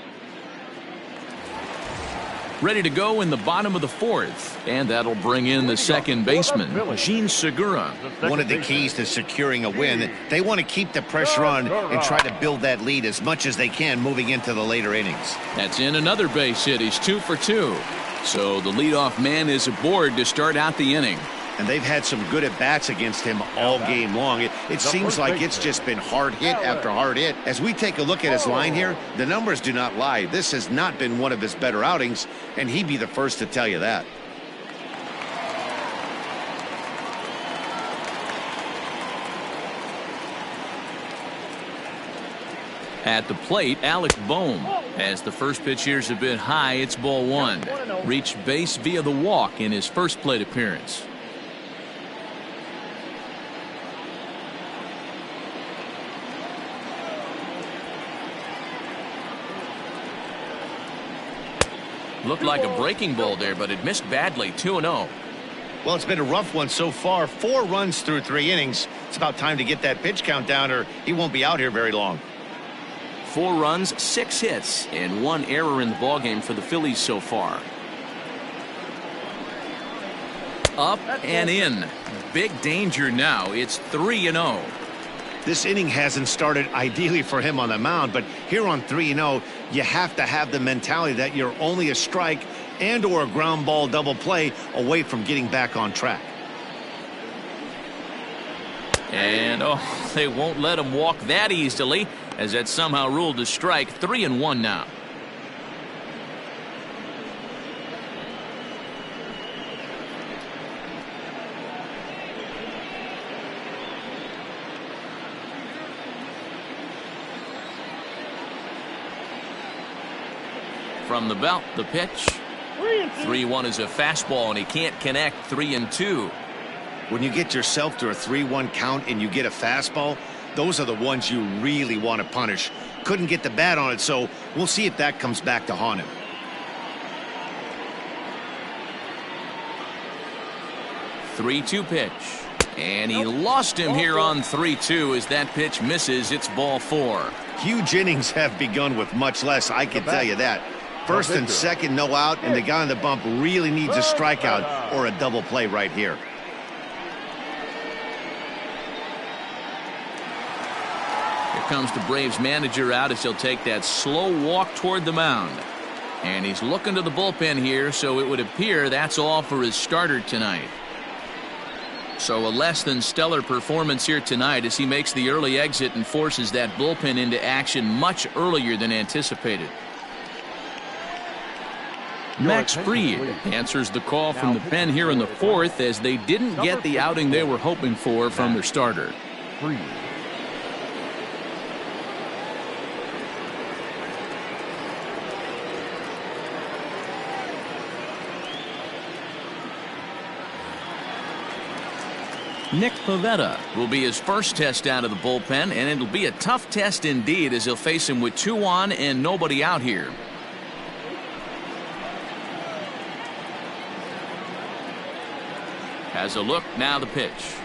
Speaker 6: Ready to go in the bottom of the 4th, and that'll bring in the second baseman, Gene Segura.
Speaker 2: One of the keys to securing a win, they want to keep the pressure on and try to build that lead as much as they can moving into the later innings.
Speaker 6: That's in another base hit. He's 2 for 2. So the leadoff man is aboard to start out the inning.
Speaker 2: And they've had some good at-bats against him all game long. It seems like it's just been hard hit after hard hit. As we take a look at his line here, the numbers do not lie. This has not been one of his better outings, and he'd be the first to tell you that.
Speaker 6: At the plate, Alec Bohm. As the first pitch here's a bit high, it's ball 1. Reached base via the walk in his first plate appearance. Looked like a breaking ball there, but it missed badly. 2-0.
Speaker 2: Well, it's been a rough one so far. 4 runs through 3 innings. It's about time to get that pitch count down, or he won't be out here very long.
Speaker 6: 4 runs, 6 hits, and 1 error in the ballgame for the Phillies so far. Up and in. Big danger now. It's 3-0.
Speaker 2: This inning hasn't started ideally for him on the mound, but here on 3-0, you have to have the mentality that you're only a strike and or a ground ball double play away from getting back on track.
Speaker 6: And they won't let him walk that easily, as that's somehow ruled a strike. 3-1 now. from the belt. The pitch. 3-1 is a fastball, and he can't connect. 3-2.
Speaker 2: When you get yourself to a 3-1 count and you get a fastball, those are the ones you really want to punish. Couldn't get the bat on it, so we'll see if that comes back to haunt him.
Speaker 6: 3-2 pitch. And he lost him here on 3-2 as that pitch misses. It's ball 4.
Speaker 2: Huge innings have begun with much less, I can tell you that. First and second, no out, and the guy on the bump really needs a strikeout or a double play right here.
Speaker 6: Here comes the Braves manager out as he'll take that slow walk toward the mound. And he's looking to the bullpen here, so it would appear that's all for his starter tonight. So a less than stellar performance here tonight as he makes the early exit and forces that bullpen into action much earlier than anticipated. Max Fried answers the call from the pen here in the 4th as they didn't get the outing they were hoping for from their starter. Nick Pivetta will be his first test out of the bullpen, and it'll be a tough test indeed as he'll face him with 2 on and nobody out here. Has a look, now the pitch.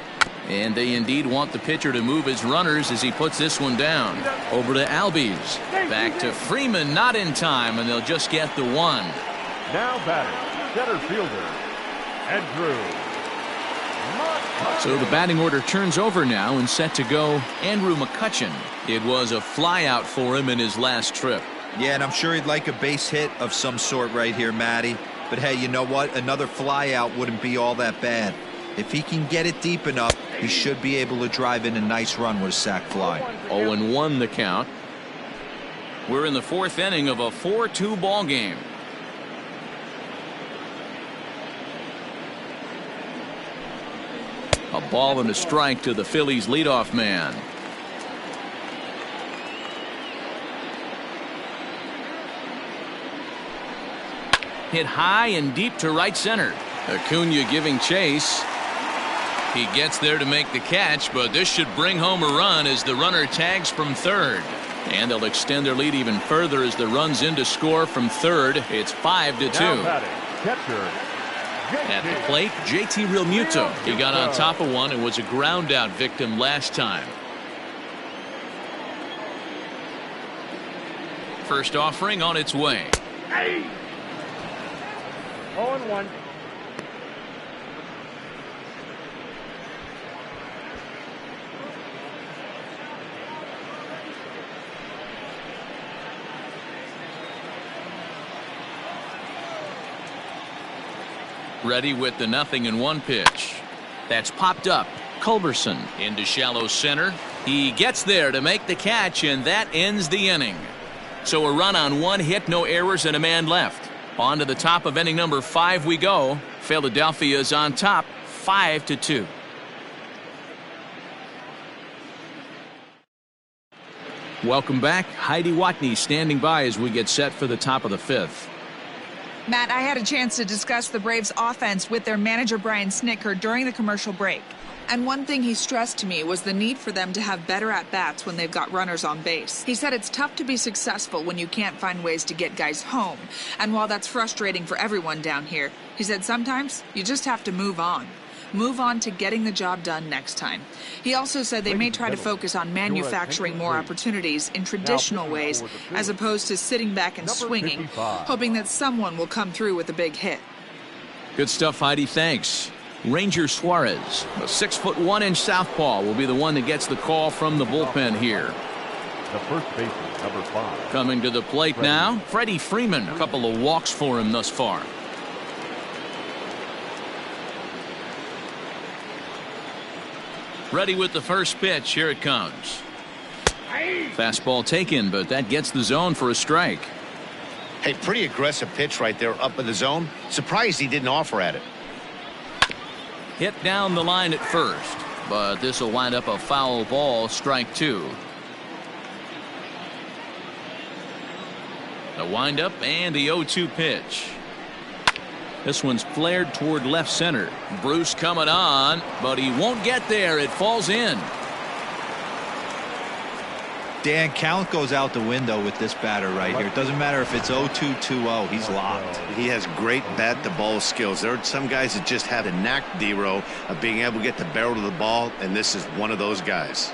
Speaker 6: And they indeed want the pitcher to move his runners as he puts this one down. Over to Albies. Back to Freeman, not in time, and they'll just get the 1.
Speaker 4: Now batting, center fielder, Andrew.
Speaker 6: So the batting order turns over now and set to go Andrew McCutchen. It was a fly out for him in his last trip.
Speaker 3: Yeah, and I'm sure he'd like a base hit of some sort right here, Matty. But hey, you know what? Another fly out wouldn't be all that bad. If he can get it deep enough, he should be able to drive in a nice run with a sac fly.
Speaker 6: 0-1 the count. We're in the 4th inning of a 4-2 ball game. A ball and a strike to the Phillies leadoff man. Hit high and deep to right center. Acuna giving chase. He gets there to make the catch, but this should bring home a run as the runner tags from third. And they'll extend their lead even further as the runs in to score from third. It's 5-2.
Speaker 4: Catcher.
Speaker 6: At the plate, JT Realmuto. He got on top of one and was a ground out victim last time. First offering on its way.
Speaker 5: 0-1.
Speaker 6: Ready with the 0-1 pitch. That's popped up. Culberson into shallow center. He gets there to make the catch, and that ends the inning. So a run on 1 hit, no errors, and a man left. On to the top of inning number 5 we go. Philadelphia is on top, 5-2. Welcome back. Heidi Watney standing by as we get set for the top of the 5th.
Speaker 7: Matt, I had a chance to discuss the Braves offense with their manager Brian Snitker during the commercial break. And one thing he stressed to me was the need for them to have better at-bats when they've got runners on base. He said it's tough to be successful when you can't find ways to get guys home. And while that's frustrating for everyone down here, he said sometimes you just have to move on. Move on to getting the job done next time. He also said they may try to focus on manufacturing more opportunities in traditional ways as opposed to sitting back and swinging, hoping that someone will come through with a big hit.
Speaker 6: Good stuff, Heidi. Thanks. Ranger Suarez, a 6'1" southpaw, will be the one that gets the call from the bullpen here.
Speaker 4: The first baseman, number 5.
Speaker 6: Coming to the plate now, Freddie Freeman. A couple of walks for him thus far. Ready with the first pitch. Here it comes. Fastball taken, but that gets the zone for a strike.
Speaker 2: Hey, pretty aggressive pitch right there up in the zone. Surprised he didn't offer at it.
Speaker 6: Hit down the line at first, but this will wind up a foul ball, strike 2. The windup and the 0-2 pitch. This one's flared toward left center. Bruce coming on, but he won't get there. It falls in.
Speaker 3: Dan, count goes out the window with this batter right here. It doesn't matter if it's 0-2, 2-0. He's locked.
Speaker 2: He has great bat-to-ball skills. There are some guys that just have the knack, D-Row, of being able to get the barrel to the ball, and this is one of those guys.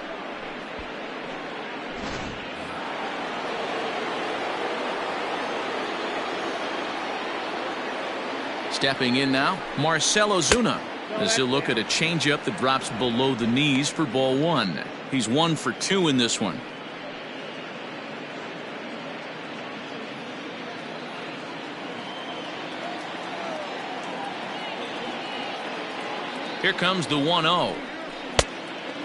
Speaker 6: Stepping in now, Marcell Ozuna, as he'll look at a changeup that drops below the knees for ball one. He's 1 for 2 in this one. Here comes the 1-0.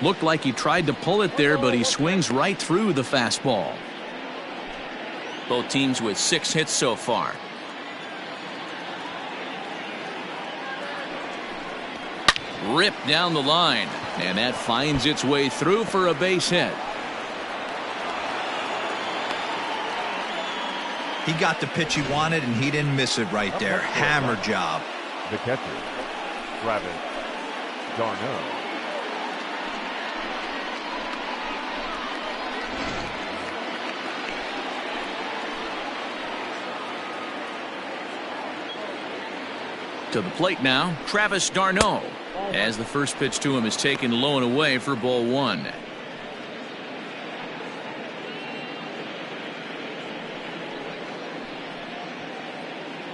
Speaker 6: Looked like he tried to pull it there, but he swings right through the fastball. Both teams with 6 hits so far. Ripped down the line, and that finds its way through for a base hit.
Speaker 3: He got the pitch he wanted, and he didn't miss it right there. Hammer job.
Speaker 4: The catcher, Travis d'Arnaud.
Speaker 6: To the plate now, Travis d'Arnaud, as the first pitch to him is taken low and away for ball one.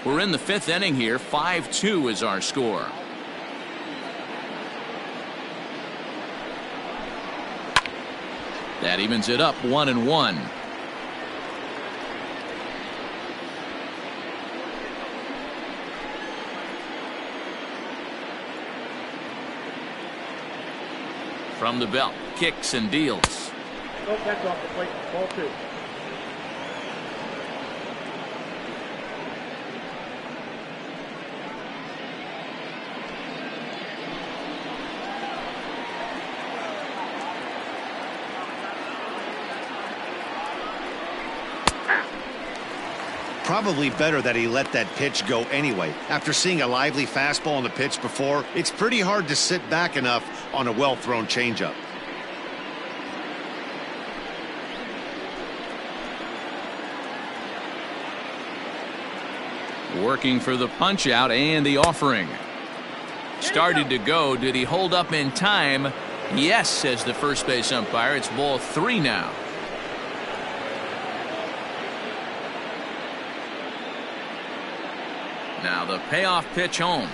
Speaker 6: We're in the 5th inning here. 5-2 is our score. That evens it up 1-1. From the belt, kicks and deals.
Speaker 5: No catch off the plate. Ball 2.
Speaker 2: Probably better that he let that pitch go anyway. After seeing a lively fastball on the pitch before, it's pretty hard to sit back enough on a well-thrown changeup.
Speaker 6: Working for the punch out and the offering. Started to go. Did he hold up in time? Yes, says the first base umpire. It's ball 3 now. Now the payoff pitch home.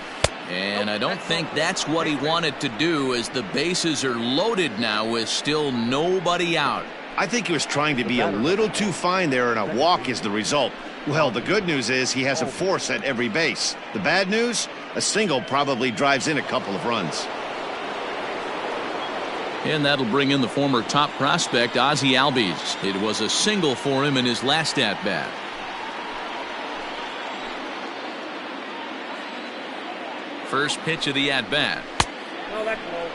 Speaker 6: And I don't think that's what he wanted to do, as the bases are loaded now with still nobody out.
Speaker 2: I think he was trying to be a little too fine there, and a walk is the result. Well, the good news is he has a force at every base. The bad news? A single probably drives in a couple of runs.
Speaker 6: And that'll bring in the former top prospect, Ozzie Albies. It was a single for him in his last at-bat. First pitch of the at-bat.
Speaker 5: No, that's low.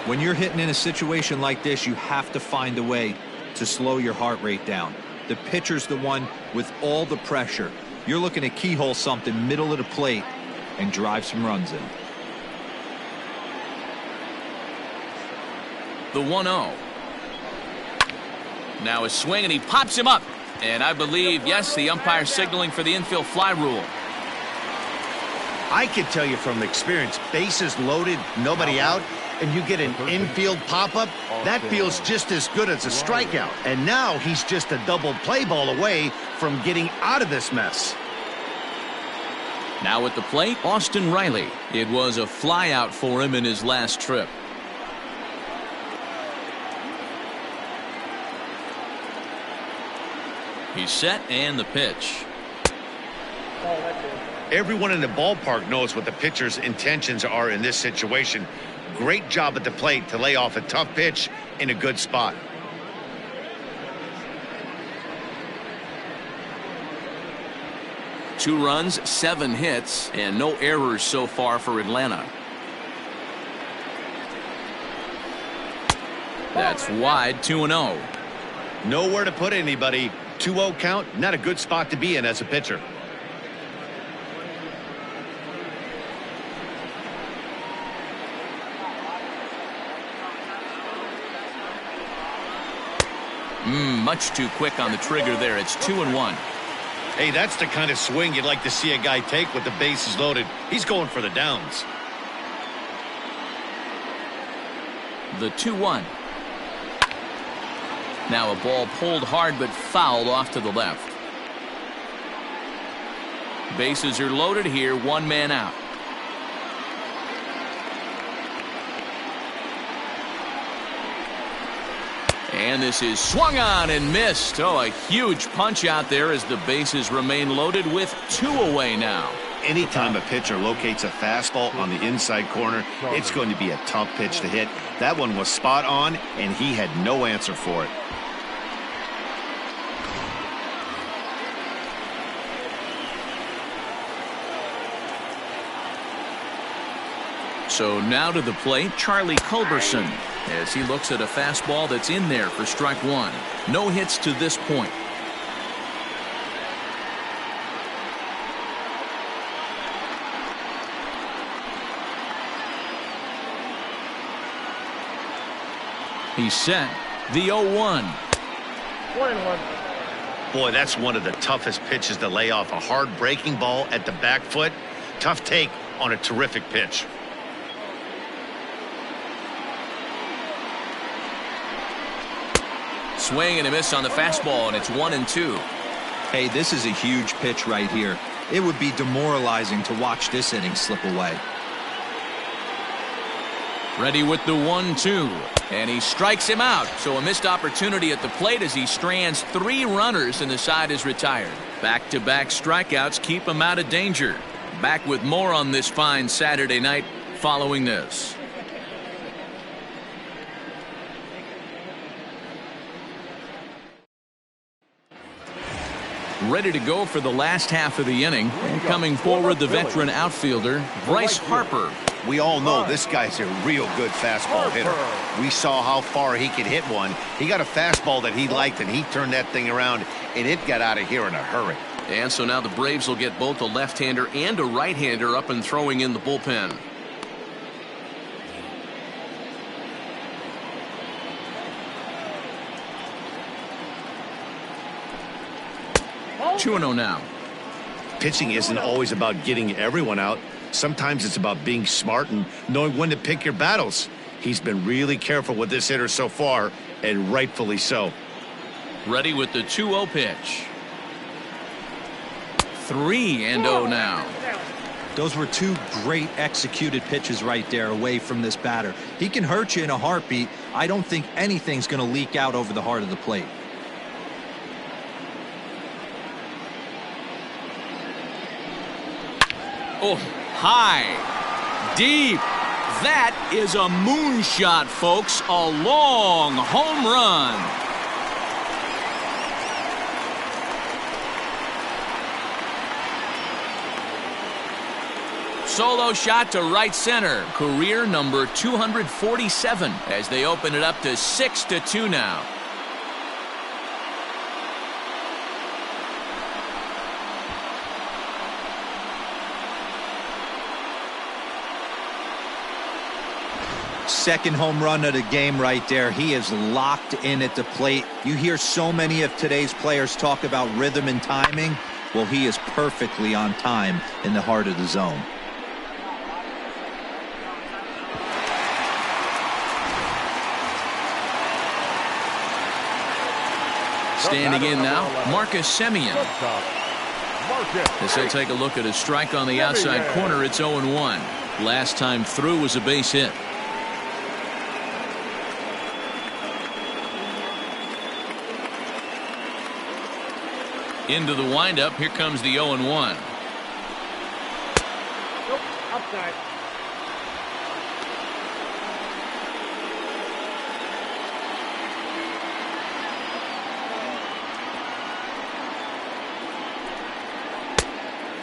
Speaker 3: When you're hitting in a situation like this, you have to find a way to slow your heart rate down. The pitcher's the one with all the pressure. You're looking to keyhole something middle of the plate and drive some runs in.
Speaker 6: The 1-0. Now a swing, and he pops him up. And I believe, yes, the umpire signaling for the infield fly rule.
Speaker 2: I can tell you from experience, bases loaded, nobody out, and you get an infield pop-up, that feels just as good as a strikeout. And now he's just a double play ball away from getting out of this mess.
Speaker 6: Now at the plate, Austin Riley. It was a flyout for him in his last trip. He's set, and the pitch.
Speaker 2: Everyone in the ballpark knows what the pitcher's intentions are in this situation. Great job at the plate to lay off a tough pitch in a good spot.
Speaker 6: Two runs, 7 hits, and no errors so far for Atlanta. That's wide, 2-0.
Speaker 2: Nowhere to put anybody. 2-0 count, not a good spot to be in as a pitcher.
Speaker 6: Much too quick on the trigger there. It's 2-1.
Speaker 2: Hey, that's the kind of swing you'd like to see a guy take with the bases loaded. He's going for the downs.
Speaker 6: The 2-1. Now a ball pulled hard but fouled off to the left. Bases are loaded here, one man out. And this is swung on and missed. Oh, a huge punch out there as the bases remain loaded with 2 away now.
Speaker 2: Anytime a pitcher locates a fastball on the inside corner, it's going to be a tough pitch to hit. That one was spot on, and he had no answer for it.
Speaker 6: So now to the plate, Charlie Culberson, as he looks at a fastball that's in there for strike one. No hits to this point. He's set. The 0-1.
Speaker 5: 1-1.
Speaker 2: Boy, that's one of the toughest pitches to lay off. A hard breaking ball at the back foot. Tough take on a terrific pitch.
Speaker 6: Swing and a miss on the fastball, and it's 1-2.
Speaker 3: Hey, this is a huge pitch right here. It would be demoralizing to watch this inning slip away.
Speaker 6: Ready with the 1-2, and he strikes him out. So a missed opportunity at the plate as he strands 3 runners and the side is retired. Back-to-back strikeouts keep him out of danger. Back with more on this fine Saturday night following this. Ready to go for the last half of the inning. And coming forward, the veteran outfielder, Bryce Harper.
Speaker 2: We all know this guy's a real good fastball hitter. We saw how far he could hit one. He got a fastball that he liked, and he turned that thing around, and it got out of here in a hurry.
Speaker 6: And so now the Braves will get both a left-hander and a right-hander up and throwing in the bullpen. Two and 0 now.
Speaker 2: Pitching isn't always about getting everyone out. Sometimes it's about being smart and knowing when to pick your battles. He's been really careful with this hitter so far, and rightfully so.
Speaker 6: Ready with the 2-0 pitch. 3-0 now.
Speaker 3: Those were 2 great executed pitches right there away from this batter. He can hurt you in a heartbeat. I don't think anything's going to leak out over the heart of the plate.
Speaker 6: Oh, high, deep. That is a moonshot, folks. A long home run. Solo shot to right center. Career number 247 as they open it up to 6-2 now.
Speaker 3: Second home run of the game right there. He is locked in at the plate. You hear so many of today's players talk about rhythm and timing. Well, he is perfectly on time in the heart of the zone.
Speaker 6: Standing in now, Marcus Semien. As they take a look at a strike on the outside corner, it's 0-1. Last time through was a base hit. Into the windup, here comes the 0-1.
Speaker 5: Nope, outside.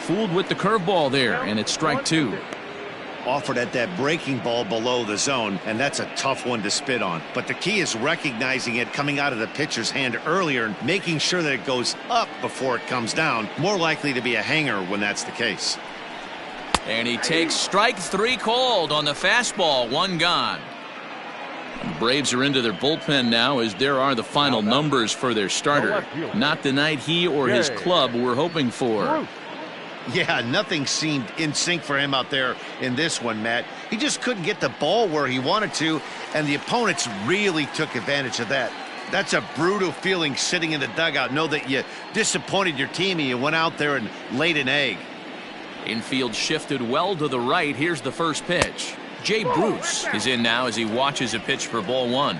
Speaker 6: Fooled with the curveball there, and it's strike 2.
Speaker 2: offered at that breaking ball below the zone, and that's a tough one to spit on. But the key is recognizing it coming out of the pitcher's hand earlier and making sure that it goes up before it comes down. More likely to be a hanger when that's the case.
Speaker 6: And he takes strike 3 called on the fastball. 1 gone. The Braves are into their bullpen now, as there are the final numbers for their starter. Not the night he or his club were hoping for.
Speaker 2: Yeah, nothing seemed in sync for him out there in this one, Matt. He just couldn't get the ball where he wanted to, and the opponents really took advantage of that. That's a brutal feeling sitting in the dugout. Know that you disappointed your team and you went out there and laid an egg.
Speaker 6: Infield shifted well to the right. Here's the first pitch. Jay Bruce is in now as he watches a pitch for ball 1.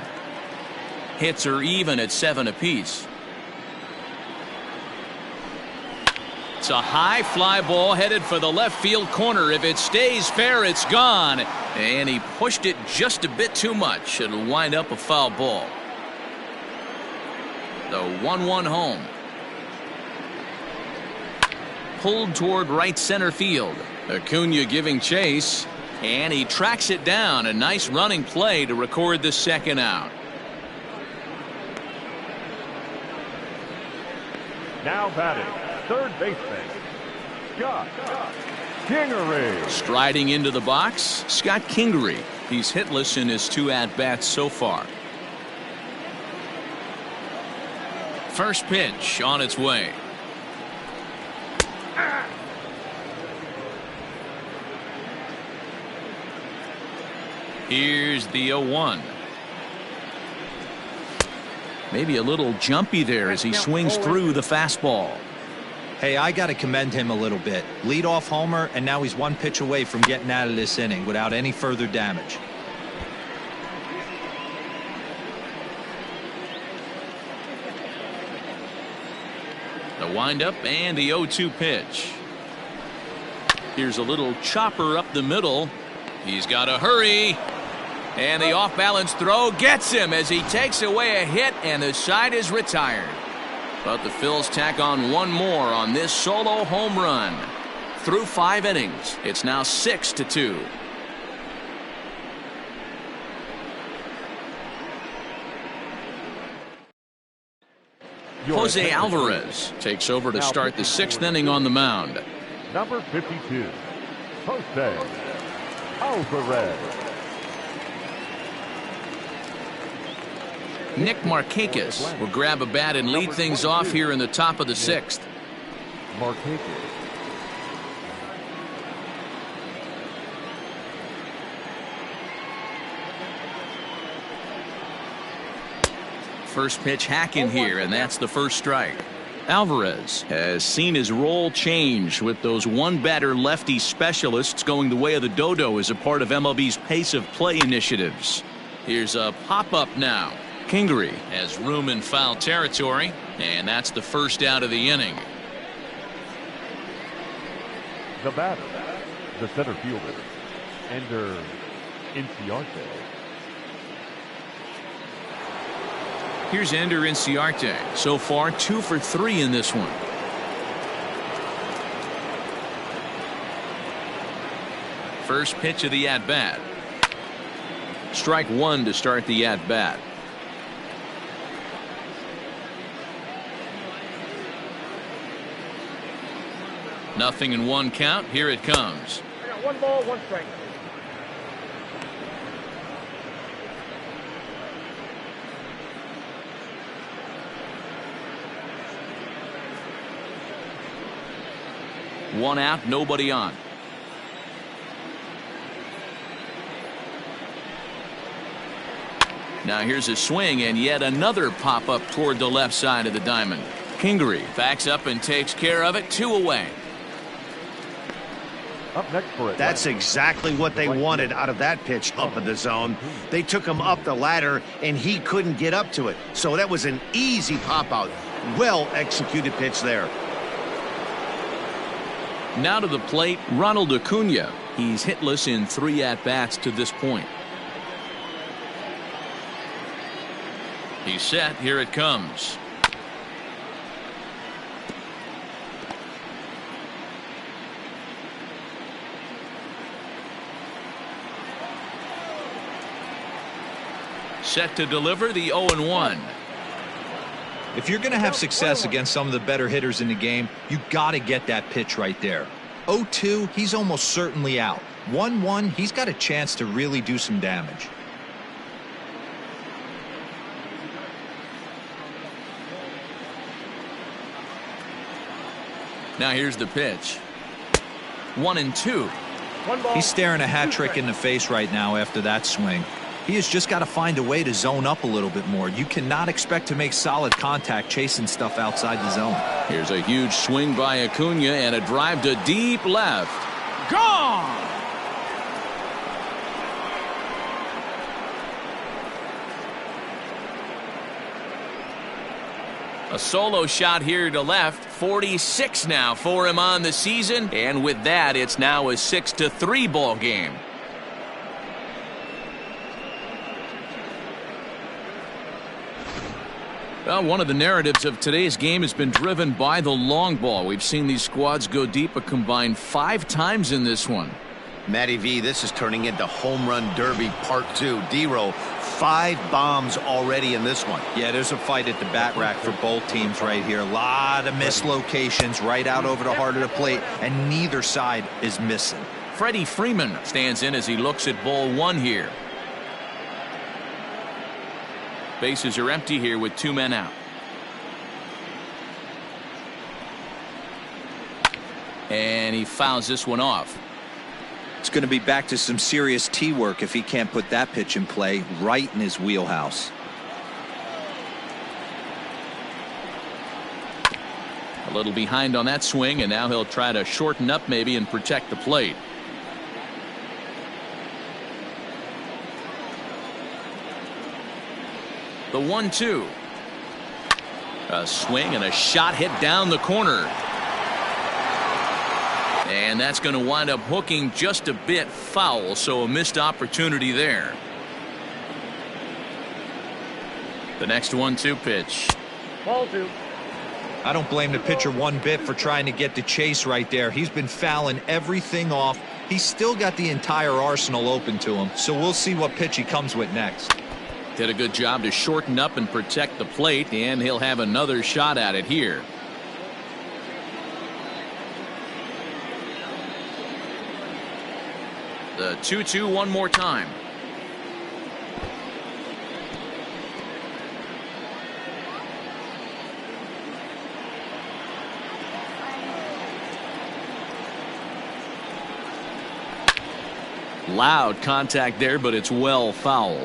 Speaker 6: Hits are even at 7 apiece. It's a high fly ball headed for the left field corner. If it stays fair, it's gone. And he pushed it just a bit too much. It'll wind up a foul ball. The 1-1 home. Pulled toward right center field. Acuna giving chase. And he tracks it down. A nice running play to record the second out.
Speaker 4: Now batting, third baseman, Scott Kingery.
Speaker 6: Striding into the box, Scott Kingery. He's hitless in his 2 at-bats so far. First pitch on its way. Here's the 0-1. Maybe a little jumpy there as he swings through the fastball.
Speaker 3: Hey, I got to commend him a little bit. Leadoff homer, and now he's 1 pitch away from getting out of this inning without any further damage.
Speaker 6: The windup and the 0-2 pitch. Here's a little chopper up the middle. He's got to hurry. And the off-balance throw gets him as he takes away a hit, and the side is retired. But the Phils tack on 1 more on this solo home run. Through 5 innings, it's now 6-2. Jose Alvarez takes over to start the 6th inning on the mound.
Speaker 4: Number 52, Jose Alvarez.
Speaker 6: Nick Markakis will grab a bat and lead things off here in the top of the 6th.
Speaker 4: Markakis.
Speaker 6: First pitch hack in here, and that's the first strike. Alvarez has seen his role change with those 1-batter lefty specialists going the way of the dodo as a part of MLB's pace of play initiatives. Here's a pop-up now. Kingery has room in foul territory, and that's the first out of the inning.
Speaker 4: The batter, the center fielder, Ender Inciarte.
Speaker 6: Here's Ender Inciarte. So far, 2 for 3 in this one. First pitch of the at-bat. Strike 1 to start the at-bat. Nothing in 1 count. Here it comes.
Speaker 5: I got 1 ball, 1 strike.
Speaker 6: One out, nobody on. Now here's a swing and yet another pop-up toward the left side of the diamond. Kingery backs up and takes care of it. 2 away.
Speaker 4: Up next for it.
Speaker 2: That's exactly what they wanted out of that pitch up in the zone. They took him up the ladder, and he couldn't get up to it. So that was an easy pop-out. Well-executed pitch there.
Speaker 6: Now to the plate, Ronald Acuna. He's hitless in 3 at-bats to this point. He's set. Here it comes. Set to deliver the 0-1.
Speaker 3: If you're going to have success against some of the better hitters in the game, you got to get that pitch right there. 0-2, he's almost certainly out. 1-1, he's got a chance to really do some damage.
Speaker 6: Now here's the pitch. 1-2.
Speaker 3: He's staring a hat trick in the face right now after that swing. He has just got to find a way to zone up a little bit more. You cannot expect to make solid contact chasing stuff outside the zone.
Speaker 6: Here's a huge swing by Acuna and a drive to deep left. Gone! A solo shot here to left. 46 now for him on the season. And with that, it's now a 6-3 ball game. Well, one of the narratives of today's game has been driven by the long ball. We've seen these squads go deep a combined 5 times in this one.
Speaker 2: Matty V, this is turning into Home Run Derby Part 2. D-Row, 5 bombs already in this one.
Speaker 3: Yeah, there's a fight at the bat rack for both teams right here. A lot of mislocations right out over the heart of the plate, and neither side is missing.
Speaker 6: Freddie Freeman stands in as he looks at ball 1 here. Bases are empty here with 2 men out. And he fouls this one off.
Speaker 3: It's going to be back to some serious tee work if he can't put that pitch in play right in his wheelhouse.
Speaker 6: A little behind on that swing, and now he'll try to shorten up maybe and protect the plate. The 1-2. A swing and a shot hit down the corner. And that's going to wind up hooking just a bit foul, so a missed opportunity there. The next 1-2 pitch.
Speaker 5: Ball 2.
Speaker 3: I don't blame the pitcher one bit for trying to get the chase right there. He's been fouling everything off. He's still got the entire arsenal open to him, so we'll see what pitch he comes with next.
Speaker 6: Did a good job to shorten up and protect the plate, and he'll have another shot at it here. The 2-2 one more time. Loud contact there, but it's well foul.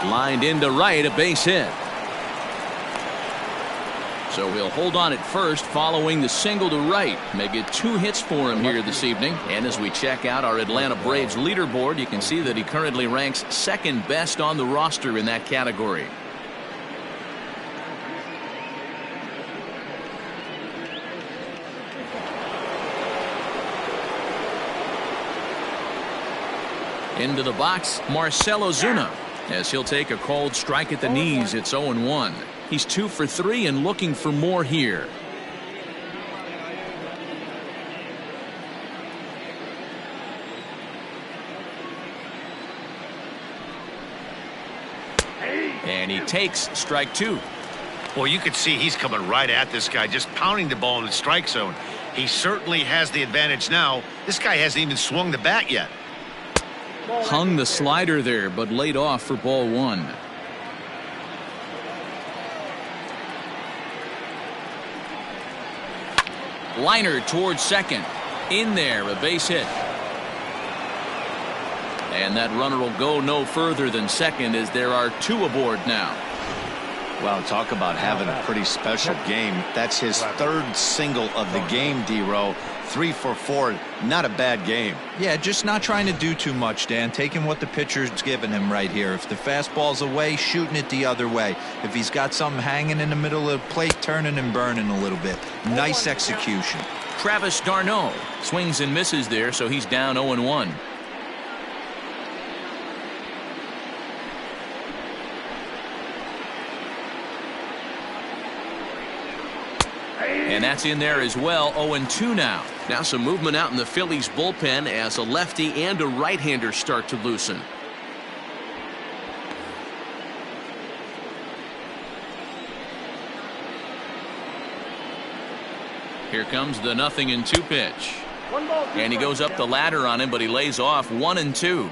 Speaker 6: Lined into right, a base hit. So he'll hold on at first following the single to right. Make it 2 hits for him here this evening. And as we check out our Atlanta Braves leaderboard, you can see that he currently ranks 2nd best on the roster in that category. Into the box, Marcell Ozuna, as he'll take a cold strike at the knees. It's 0-1. He's 2 for 3 and looking for more here. And he takes strike 2.
Speaker 2: Well, you could see he's coming right at this guy, just pounding the ball in the strike zone. He certainly has the advantage now. This guy hasn't even swung the bat yet.
Speaker 6: Hung the slider there, but laid off for ball 1. Liner towards second. In there, a base hit. And that runner will go no further than second as there are 2 aboard now.
Speaker 2: Well, talk about having a pretty special game. That's his 3rd single of the game, D-Row. 3 for 4. Not a bad game.
Speaker 3: Yeah, just not trying to do too much, Dan. Taking what the pitcher's giving him right here. If the fastball's away, shooting it the other way. If he's got something hanging in the middle of the plate, turning and burning a little bit. Nice execution.
Speaker 6: Travis d'Arnaud swings and misses there, so he's down 0-1. And that's in there as well. 0-2 now. Now some movement out in the Phillies bullpen as a lefty and a right-hander start to loosen. Here comes the 0-2 pitch. And he goes up the ladder on him, but he lays off 1-2.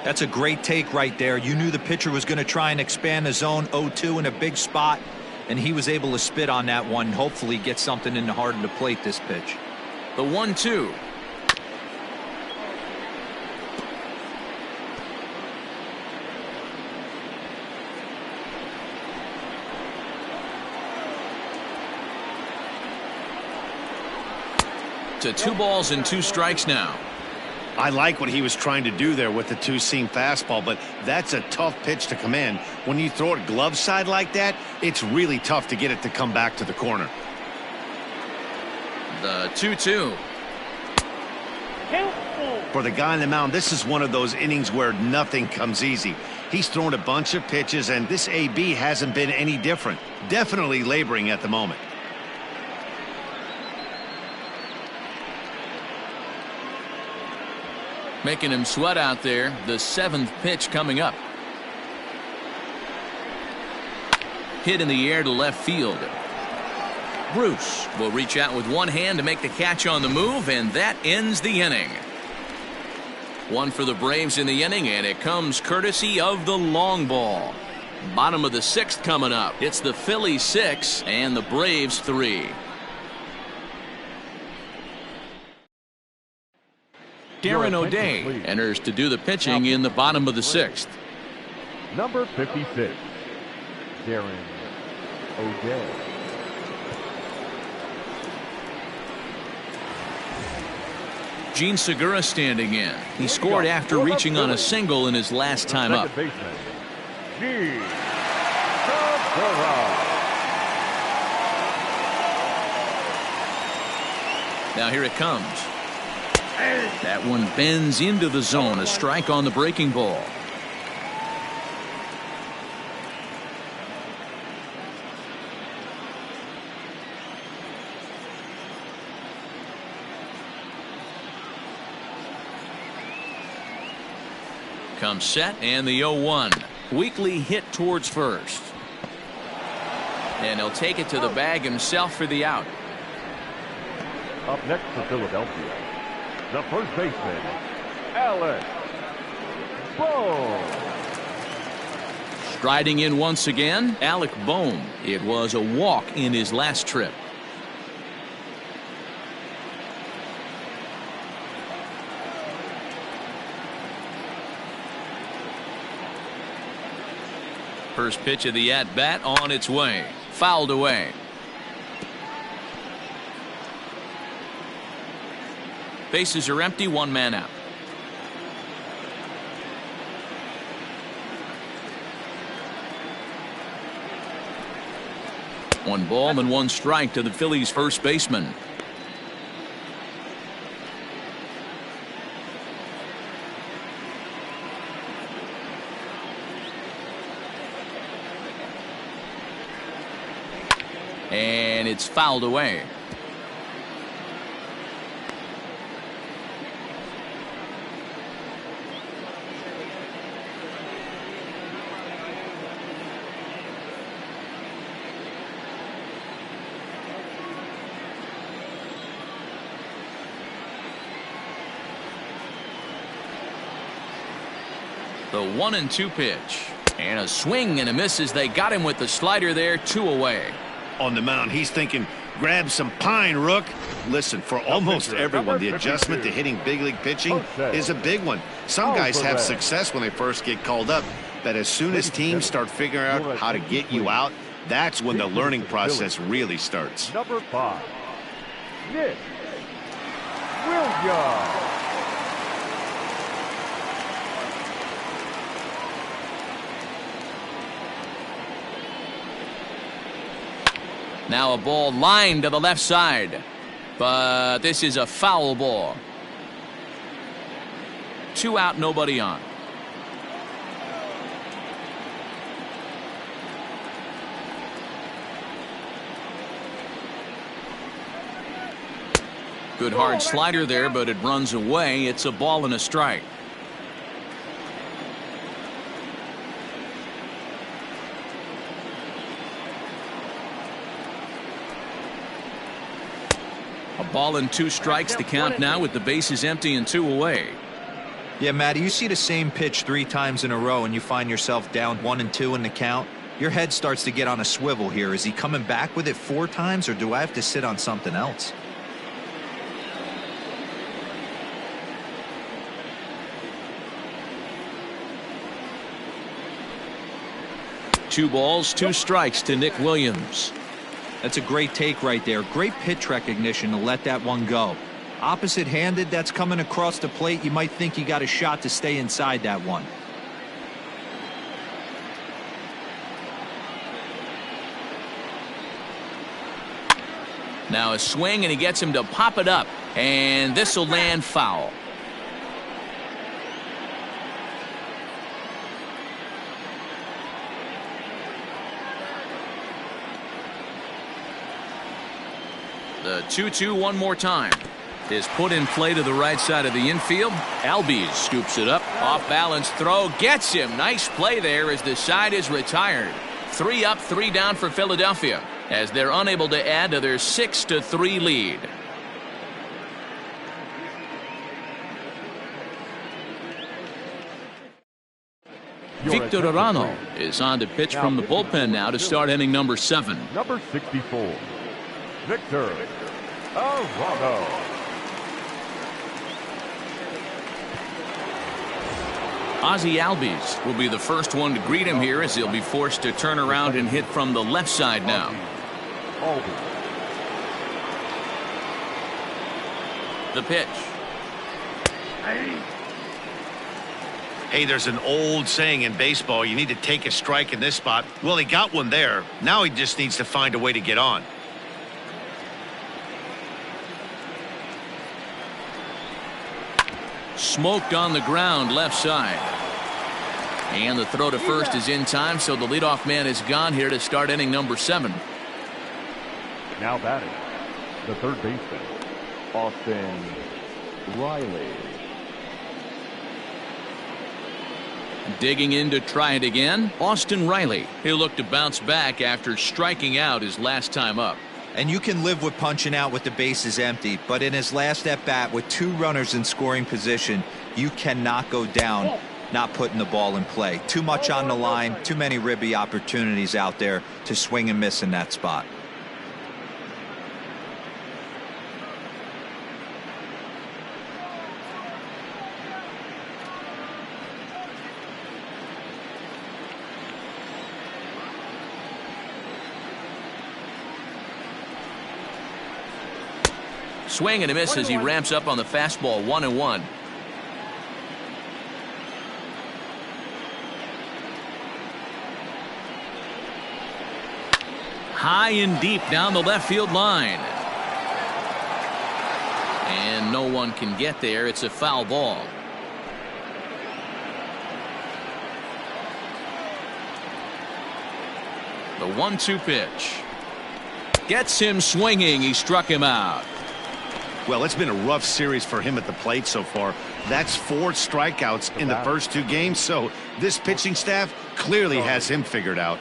Speaker 3: That's a great take right there. You knew the pitcher was going to try and expand the zone. 0-2 in a big spot, and he was able to spit on that one. Hopefully get something in the heart of the plate this pitch.
Speaker 6: The 1-2. To 2 balls and 2 strikes now.
Speaker 2: I like what he was trying to do there with the two-seam fastball, but that's a tough pitch to command. When you throw it glove side like that, it's really tough to get it to come back to the corner.
Speaker 6: The 2-2.
Speaker 2: For the guy on the mound, this is one of those innings where nothing comes easy. He's thrown a bunch of pitches, and this AB hasn't been any different. Definitely laboring at the moment.
Speaker 6: Making him sweat out there. The 7th pitch coming up. Hit in the air to left field. Bruce will reach out with one hand to make the catch on the move, and that ends the inning. 1 for the Braves in the inning, and it comes courtesy of the long ball. Bottom of the 6th coming up. It's the Phillies 6 and the Braves 3. Darren O'Day enters to do the pitching in the bottom of the 6th.
Speaker 4: Number 56, Darren O'Day.
Speaker 6: Gene Segura standing in. He scored after reaching on a single in his last time up.
Speaker 4: Second baseman, Gene Segura.
Speaker 6: Now here it comes. That one bends into the zone. A strike on the breaking ball. Comes set, and the 0-1. Weakly hit towards first. And he'll take it to the bag himself for the out.
Speaker 4: Up next for Philadelphia, the first baseman, Alex Bohm.
Speaker 6: Striding in once again, Alec Bohm. It was a walk in his last trip. First pitch of the at-bat on its way. Fouled away. Bases are empty, 1 man out. One ball and 1 strike to the Phillies first baseman. And it's fouled away. The 1-2 pitch. And a swing and a miss as they got him with the slider there, 2 away.
Speaker 2: On the mound, he's thinking, grab some pine, Rook. Listen, for almost everyone, the adjustment to hitting big league pitching is a big one. Some guys have success when they first get called up, but as soon as teams start figuring out how to get you out, that's when the learning process really starts.
Speaker 4: Number 5, Nick Williams.
Speaker 6: Now a ball lined to the left side, but this is a foul ball. 2 out, nobody on. Good hard slider there, but it runs away. It's a ball and a strike. A ball and 2 strikes to count now with the bases empty and 2 away.
Speaker 3: Yeah, Matty, you see the same pitch 3 times in a row and you find yourself down 1 and 2 in the count. Your head starts to get on a swivel here. Is he coming back with it 4 times, or do I have to sit on something else?
Speaker 6: Two balls, 2 strikes to Nick Williams.
Speaker 3: That's a great take right there. Great pitch recognition to let that one go. Opposite-handed, that's coming across the plate. You might think you got a shot to stay inside that one.
Speaker 6: Now a swing, and he gets him to pop it up, and this will land foul. The 2-2 one more time is put in play to the right side of the infield. Albies scoops it up. Off balance throw gets him. Nice play there as the side is retired. 3 up, 3 down for Philadelphia as they're unable to add to their 6-3 lead. Victor Arano is on to pitch from the bullpen now to start inning number 7.
Speaker 4: Number 64, Victor Arano.
Speaker 6: Ozzie Albies will be the first one to greet him here as he'll be forced to turn around and hit from the left side now. The pitch.
Speaker 2: Hey, there's an old saying in baseball, you need to take a strike in this spot. Well, he got one there. Now he just needs to find a way to get on.
Speaker 6: Smoked on the ground left side. And the throw to first is in time, so the leadoff man is gone here to start inning number 7.
Speaker 4: Now batting, the third baseman, Austin Riley.
Speaker 6: Digging in to try it again, Austin Riley. He'll look to bounce back after striking out his last time up.
Speaker 3: And you can live with punching out with the bases empty, but in his last at bat with 2 runners in scoring position, you cannot go down not putting the ball in play. Too much on the line, too many ribby opportunities out there to swing and miss in that spot.
Speaker 6: Swing and a miss as he ramps up on the fastball. 1-1. High and deep down the left field line. And no one can get there. It's a foul ball. The 1-2 pitch. Gets him swinging. He struck him out.
Speaker 2: Well, it's been a rough series for him at the plate so far. That's 4 strikeouts in the first 2 games, so this pitching staff clearly has him figured out.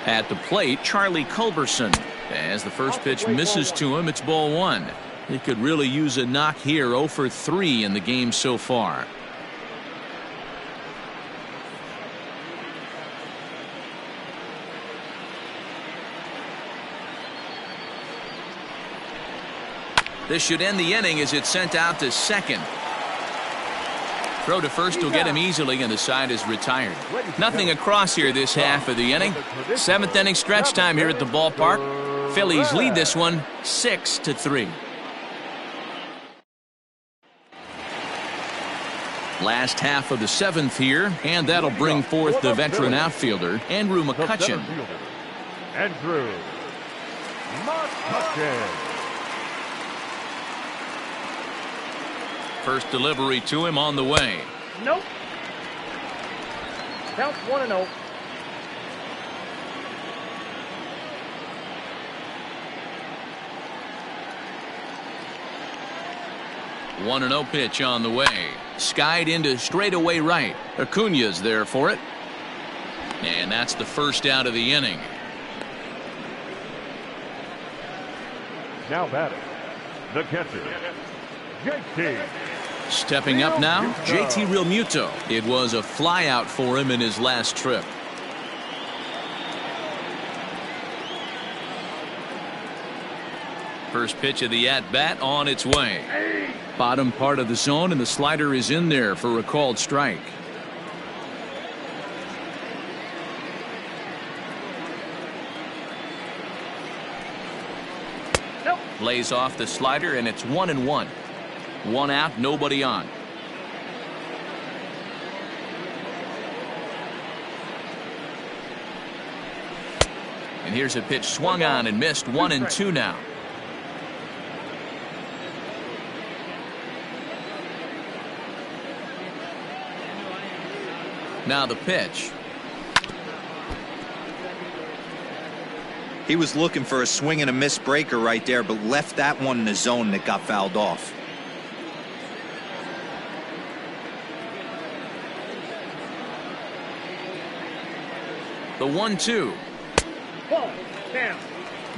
Speaker 6: At the plate, Charlie Culberson. As the first pitch misses to him, it's ball 1. He could really use a knock here. 0 for 3 in the game so far. This should end the inning as it's sent out to second. Throw to first will get him easily, and the side is retired. Nothing across here this half of the inning. 7th inning stretch time here at the ballpark. Phillies lead this one 6-3. Last half of the 7th here, and that'll bring forth the veteran outfielder, Andrew McCutchen.
Speaker 4: Andrew McCutchen.
Speaker 6: First delivery to him on the way.
Speaker 5: Nope. Counts 1-0.
Speaker 6: One 1-0 pitch on the way. Skied into straightaway right. Acuna's there for it. And that's the first out of the inning.
Speaker 4: Now batting, the catcher, JT.
Speaker 6: Stepping up now, JT Realmuto. It was a flyout for him in his last trip. First pitch of the at-bat on its way. Bottom part of the zone, and the slider is in there for a called strike.
Speaker 5: Nope.
Speaker 6: Lays off the slider, and it's 1-1. One out, nobody on. And here's a pitch swung on and missed. 1-2 now. Now the pitch.
Speaker 3: He was looking for a swing and a miss breaker right there, but left that one in the zone that got fouled off.
Speaker 6: The 1-2.
Speaker 5: Ball. Down.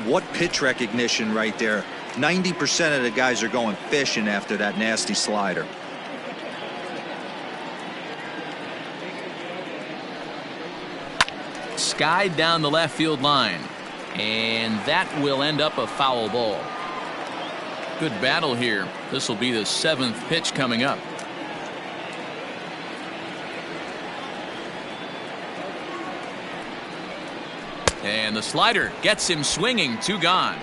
Speaker 3: What pitch recognition right there. 90% of the guys are going fishing after that nasty slider.
Speaker 6: Skied down the left field line, and that will end up a foul ball. Good battle here. This will be the 7th pitch coming up. And the slider gets him swinging. 2 gone.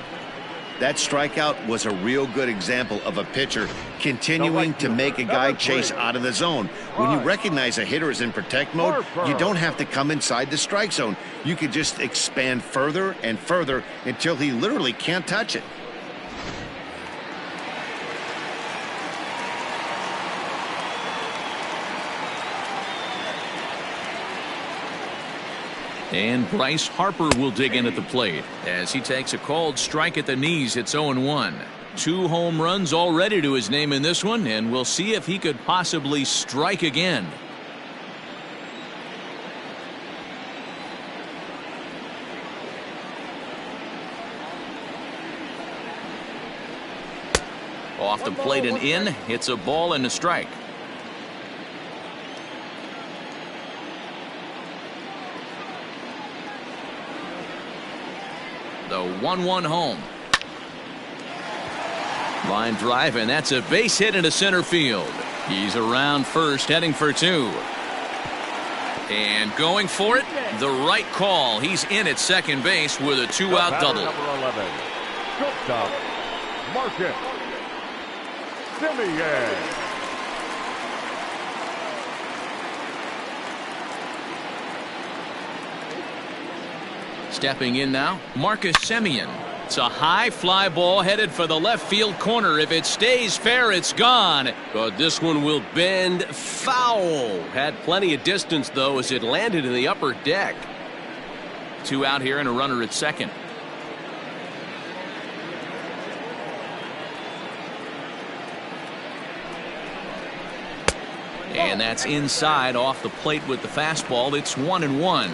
Speaker 2: That strikeout was a real good example of a pitcher continuing to make a guy chase out of the zone. When you recognize a hitter is in protect mode, you don't have to come inside the strike zone. You could just expand further and further until he literally can't touch it.
Speaker 6: And Bryce Harper will dig in at the plate as he takes a called strike at the knees. It's 0-1. 2 home runs already to his name in this one, and we'll see if he could possibly strike again. Off the plate and in. It's a ball and a strike. The 1-1 home. Line drive, and that's a base hit into center field. He's around first, heading for 2. And going for it, the right call. He's in at second base with a 2-out double.
Speaker 4: Number 11, shortstop, Marcus Semien.
Speaker 6: Stepping in now, Marcus Semien. It's a high fly ball headed for the left field corner. If it stays fair, it's gone.
Speaker 8: But this one will bend foul. Had plenty of distance, though, as it landed in the upper deck.
Speaker 6: 2 out here and a runner at second. And that's inside off the plate with the fastball. It's 1-1.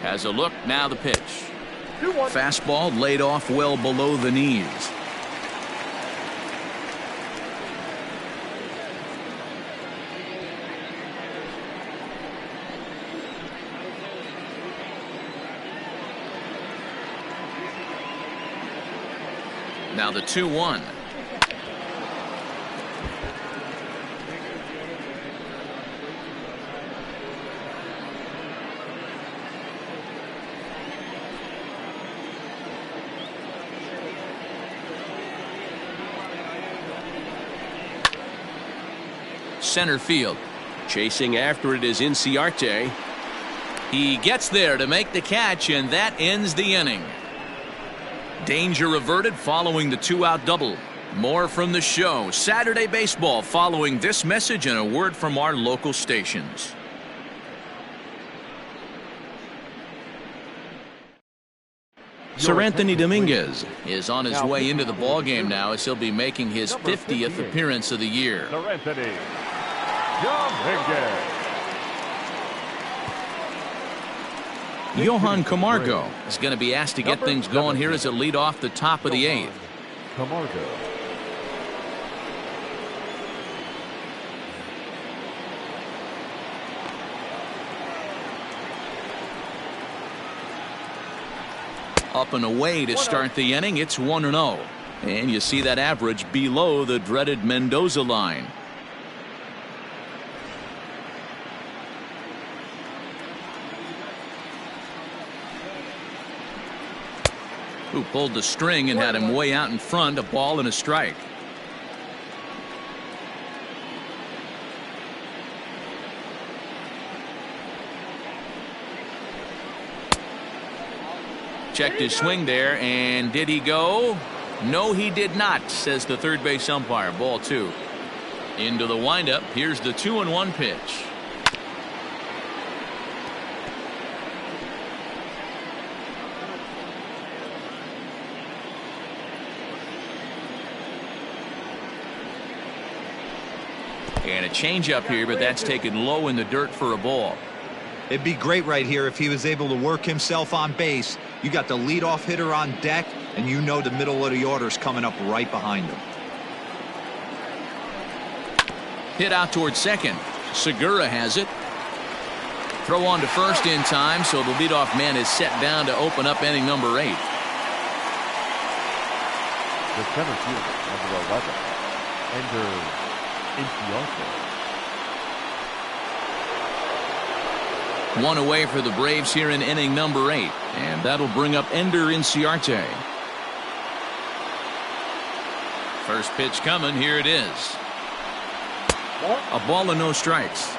Speaker 6: Has a look, now the pitch. Fastball laid off well below the knees. Now the 2-1. Center field.
Speaker 8: Chasing after it is Inciarte.
Speaker 6: He gets there to make the catch, and that ends the inning. Danger averted following the 2-out double. More from the show, Saturday Baseball, following this message and a word from our local stations. Sir Anthony Dominguez is on his way into the ballgame now as he'll be making his 50th appearance of the year.
Speaker 4: Sir Anthony Dominguez.
Speaker 6: Johan Camargo is going to be asked to get things going here as a lead off the top of the 8th.
Speaker 4: Camargo.
Speaker 6: Up and away to start the inning. It's 1-0. And you see that average below the dreaded Mendoza line. Who pulled the string and had him way out in front, a ball and a strike. Checked his swing there, and did he go? No, he did not, says the third base umpire. Ball 2. Into the windup. Here's the 2-1 pitch. And a changeup here, but that's taken low in the dirt for a ball.
Speaker 3: It'd be great right here if he was able to work himself on base. You got the leadoff hitter on deck, and you know the middle of the order's coming up right behind him.
Speaker 6: Hit out towards second. Segura has it. Throw on to first in time, so the leadoff man is set down to open up inning number 8.
Speaker 4: The center fielder, number 11, Ender Inciarte.
Speaker 6: One away for the Braves here in inning number 8, and that'll bring up Ender Inciarte. First pitch coming. Here it is. A ball and no strikes.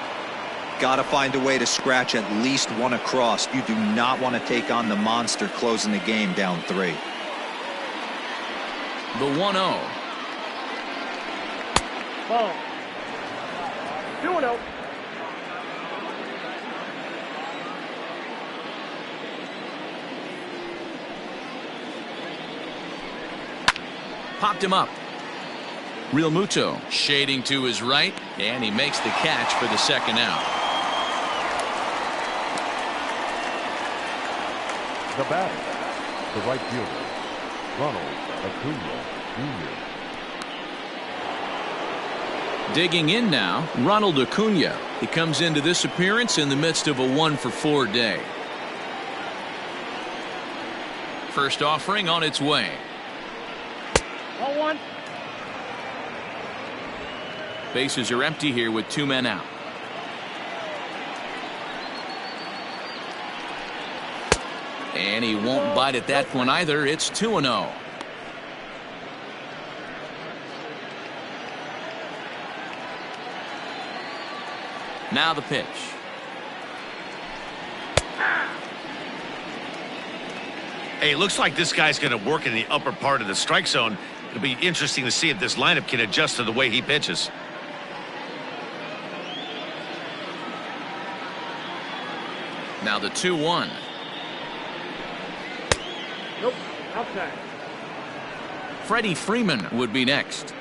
Speaker 3: Got to find a way to scratch at least one across. You do not want to take on the monster closing the game down 3.
Speaker 6: The 1-0.
Speaker 5: Ball. 2-0.
Speaker 6: Popped him up. Real Muto shading to his right, and he makes the catch for the second out.
Speaker 4: The batter, the right fielder, Ronald Acuna Jr.
Speaker 6: Digging in now, Ronald Acuna. He comes into this appearance in the midst of a 1-for-4 day. First offering on its way.
Speaker 5: 0-1.
Speaker 6: Bases are empty here with 2 men out. And he won't bite at that one either. It's 2-0. Now the pitch.
Speaker 2: Hey, it looks like this guy's going to work in the upper part of the strike zone. It'll be interesting to see if this lineup can adjust to the way he pitches.
Speaker 6: Now the 2-1.
Speaker 5: Nope. Outside.
Speaker 6: Freddie Freeman would be next.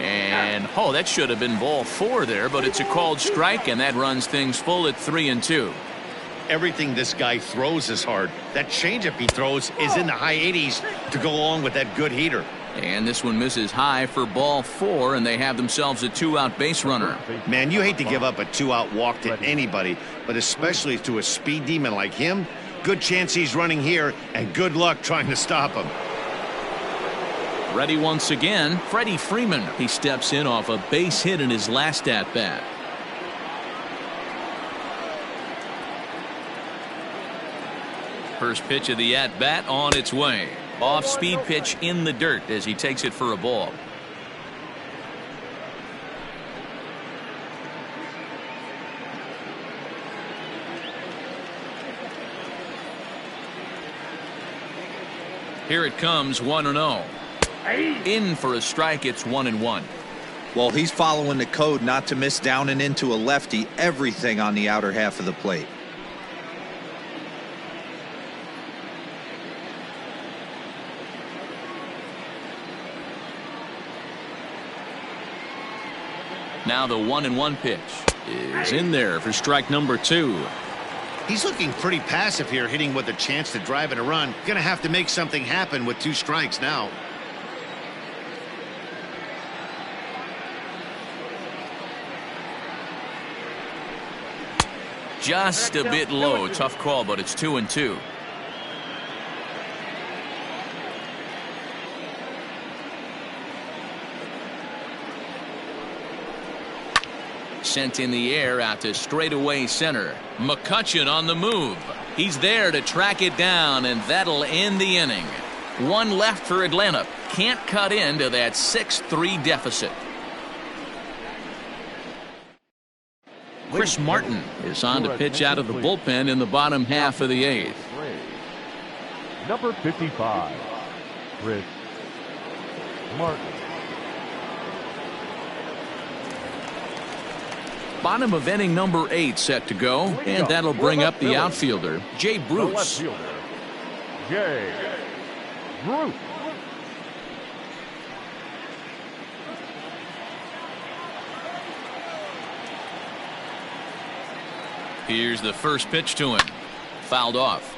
Speaker 6: And that should have been ball 4 there, but it's a called strike, and that runs things full at 3-2.
Speaker 2: Everything this guy throws is hard. That changeup he throws is in the high 80s to go along with that good heater.
Speaker 6: And this one misses high for ball 4, and they have themselves a 2-out base runner.
Speaker 2: Man, you hate to give up a 2-out walk to anybody, but especially to a speed demon like him. Good chance he's running here, and good luck trying to stop him.
Speaker 6: Ready once again, Freddie Freeman. He steps in off a base hit in his last at-bat. First pitch of the at-bat on its way. Off-speed pitch in the dirt as he takes it for a ball. Here it comes, 1-0. In for a strike, it's 1-1.
Speaker 3: Well, he's following the code not to miss down and into a lefty, everything on the outer half of the plate.
Speaker 6: Now the 1-1 pitch is in there for strike number 2.
Speaker 2: He's looking pretty passive here, hitting with a chance to drive in a run. Gonna have to make something happen with 2 strikes now.
Speaker 6: Just a bit low. Tough call, but it's 2-2. Sent in the air out to straightaway center. McCutchen on the move. He's there to track it down, and that'll end the inning. 1 left for Atlanta. Can't cut into that 6-3 deficit. Chris Martin is on to pitch out of the bullpen in the bottom half of the 8th.
Speaker 4: Number 55, Chris Martin.
Speaker 6: Bottom of inning number 8 set to go, and that'll bring up the outfielder, Jay Bruce.
Speaker 4: Jay Bruce.
Speaker 6: Here's the first pitch to him. Fouled off.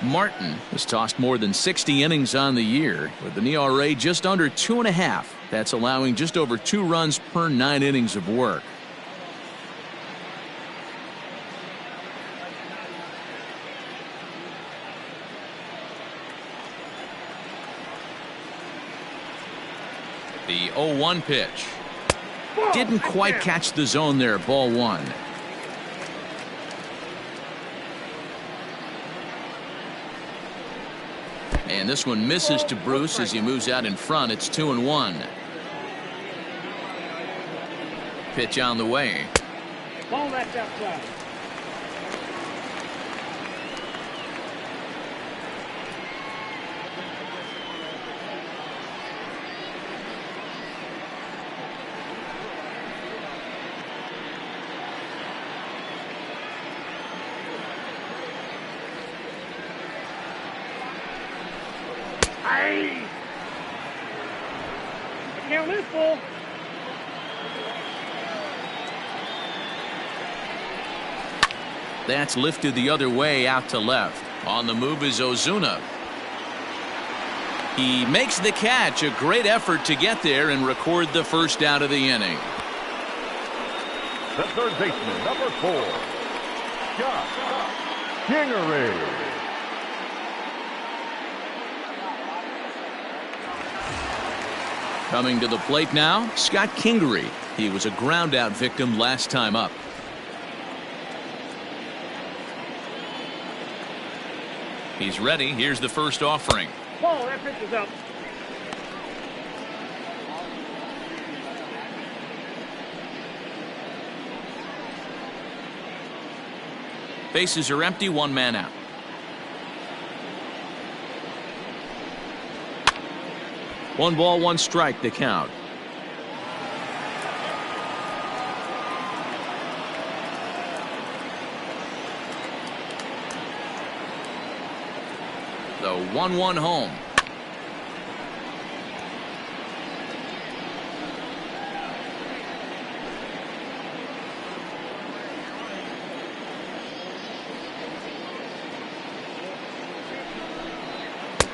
Speaker 6: Martin has tossed more than 60 innings on the year with an ERA just under 2.5. That's allowing just over 2 runs per 9 innings of work. The 0-1 pitch. Didn't quite catch the zone there. Ball 1. And this one misses to Bruce as he moves out in front. It's 2-1. Pitch on the way.
Speaker 5: Ball left outside. Count is full.
Speaker 6: That's lifted the other way out to left. On the move is Ozuna. He makes the catch. A great effort to get there and record the first out of the inning.
Speaker 4: The third baseman, number 4, Josh Kingery.
Speaker 6: Coming to the plate now, Scott Kingery. He was a ground-out victim last time up. He's ready. Here's the first offering.
Speaker 5: Ball, that pitch is up.
Speaker 6: Bases are empty, 1 man out. One ball, 1 strike, the count. The 1-1 home.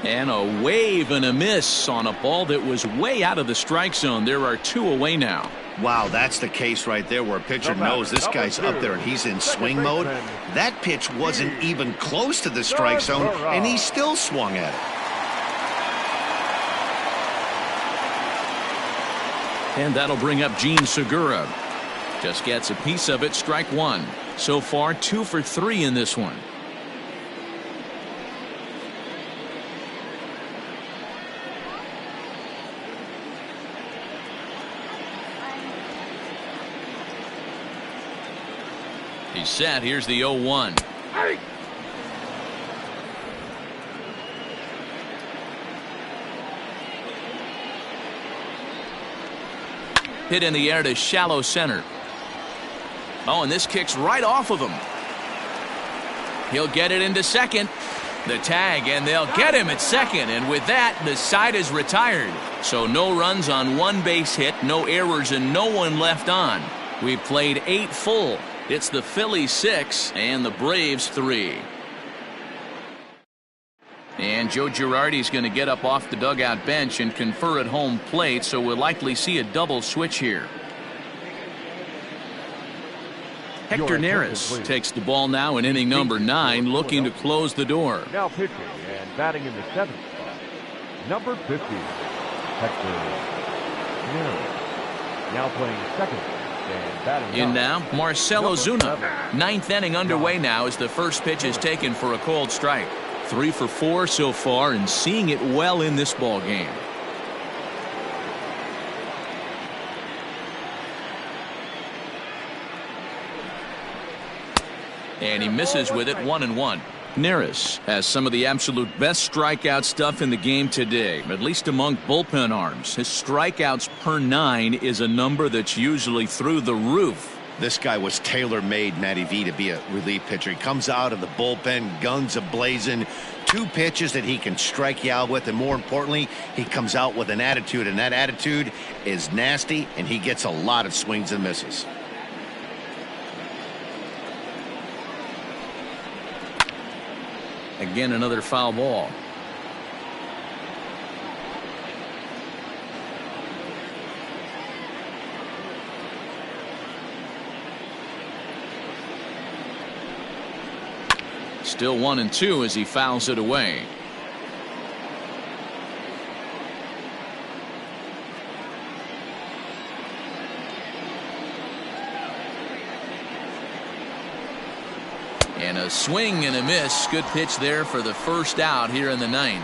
Speaker 6: And a wave and a miss on a ball that was way out of the strike zone. There are 2 away now.
Speaker 2: Wow, that's the case right there where a pitcher knows this guy's up there and he's in swing mode. That pitch wasn't even close to the strike zone, and he still swung at it.
Speaker 6: And that'll bring up Gene Segura. Just gets a piece of it, strike 1. So far, 2 for 3 in this one. He's set. Here's the 0-1. Hit in the air to shallow center. Oh, and this kicks right off of him. He'll get it into second. The tag, and they'll get him at second. And with that, the side is retired. So no runs on one base hit, no errors, and no one left on. We've played 8 full. It's the Phillies 6 and the Braves 3. And Joe Girardi's going to get up off the dugout bench and confer at home plate, so we'll likely see a double switch here. Hector Neris takes the ball now in inning number 9, looking to close the door.
Speaker 4: Now pitching and batting in the 7th spot, number 50, Hector Neris. Now playing second and batting
Speaker 6: in now, Marcell Ozuna. 9th inning underway now as the first pitch is taken for a cold strike. 3 for 4 so far and seeing it well in this ball game. And he misses with it, 1-1. Neris has some of the absolute best strikeout stuff in the game today, at least among bullpen arms. His strikeouts per 9 is a number that's usually through the roof.
Speaker 2: This guy was tailor-made, Matty V, to be a relief pitcher. He comes out of the bullpen, guns a-blazing, 2 pitches that he can strike you out with, and more importantly, he comes out with an attitude, and that attitude is nasty, and he gets a lot of swings and misses.
Speaker 6: Again, another foul ball. Still 1-2 as he fouls it away. And a swing and a miss. Good pitch there for the first out here in the 9th.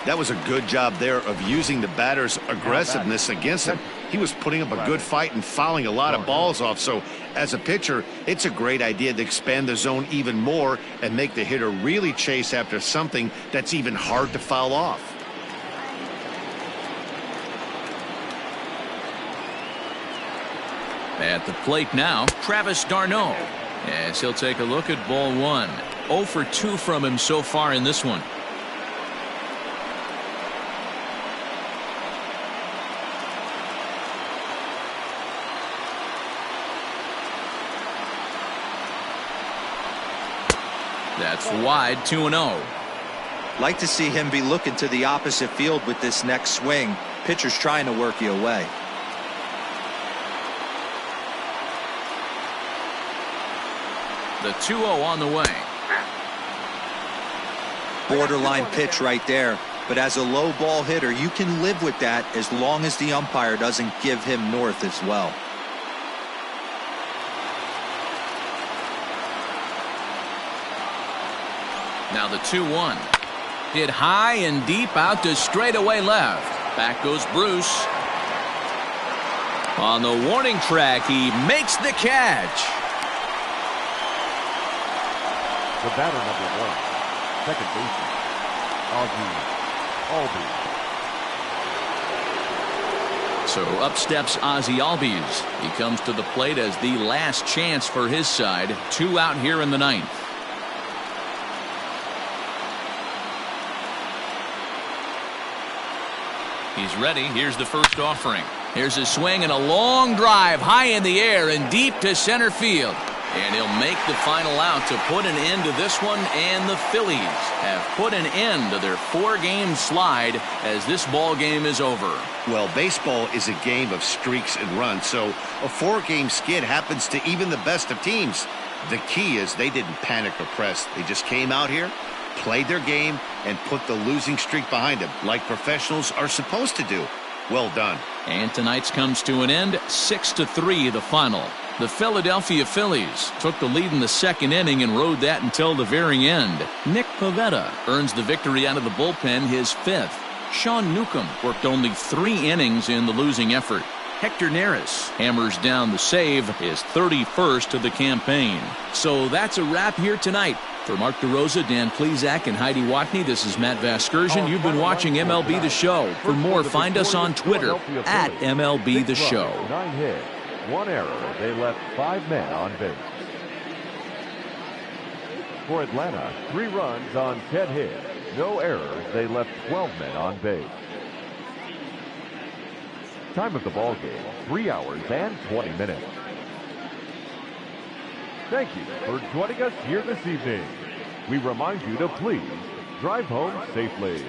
Speaker 2: That was a good job there of using the batter's aggressiveness against him. He was putting up a good fight and fouling a lot of balls off. So as a pitcher, it's a great idea to expand the zone even more and make the hitter really chase after something that's even hard to foul off.
Speaker 6: At the plate now, Travis d'Arnaud. As he'll take a look at ball 1. 0 for 2 from him so far in this one. That's wide, 2-0.
Speaker 3: Like to see him be looking to the opposite field with this next swing. Pitcher's trying to work you away.
Speaker 6: The 2-0 on the way.
Speaker 3: Borderline pitch right there. But as a low ball hitter, you can live with that as long as the umpire doesn't give him north as well.
Speaker 6: Now the 2-1. Hit high and deep out to straightaway left. Back goes Bruce. On the warning track, he makes the catch.
Speaker 4: The batter number 1, second baseman, Ozzy Albies.
Speaker 6: So up steps Ozzy Albies. He comes to the plate as the last chance for his side. 2 out here in the 9th. He's ready. Here's the first offering. Here's a swing and a long drive high in the air and deep to center field. And he'll make the final out to put an end to this one, and the Phillies have put an end to their 4-game slide as this ball game is over.
Speaker 2: Well, baseball is a game of streaks and runs, so a 4-game skid happens to even the best of teams. The key is they didn't panic or press. They just came out here, played their game, and put the losing streak behind them, like professionals are supposed to do. Well done.
Speaker 6: And tonight's comes to an end, 6-3 the final. The Philadelphia Phillies took the lead in the 2nd inning and rode that until the very end. Nick Pivetta earns the victory out of the bullpen, his 5th. Sean Newcomb worked only 3 innings in the losing effort. Hector Neris hammers down the save, his 31st of the campaign. So that's a wrap here tonight. For Mark DeRosa, Dan Plesac, and Heidi Watney, this is Matt Vasgersian. You've been watching MLB The Show. For more, find us on Twitter at MLB The Show.
Speaker 4: 9 hits, 1 error. They left 5 men on base. For Atlanta, 3 runs on 10 hits, no errors. They left 12 men on base. Time of the ball game, 3 hours and 20 minutes. Thank you for joining us here this evening. We remind you to please drive home safely.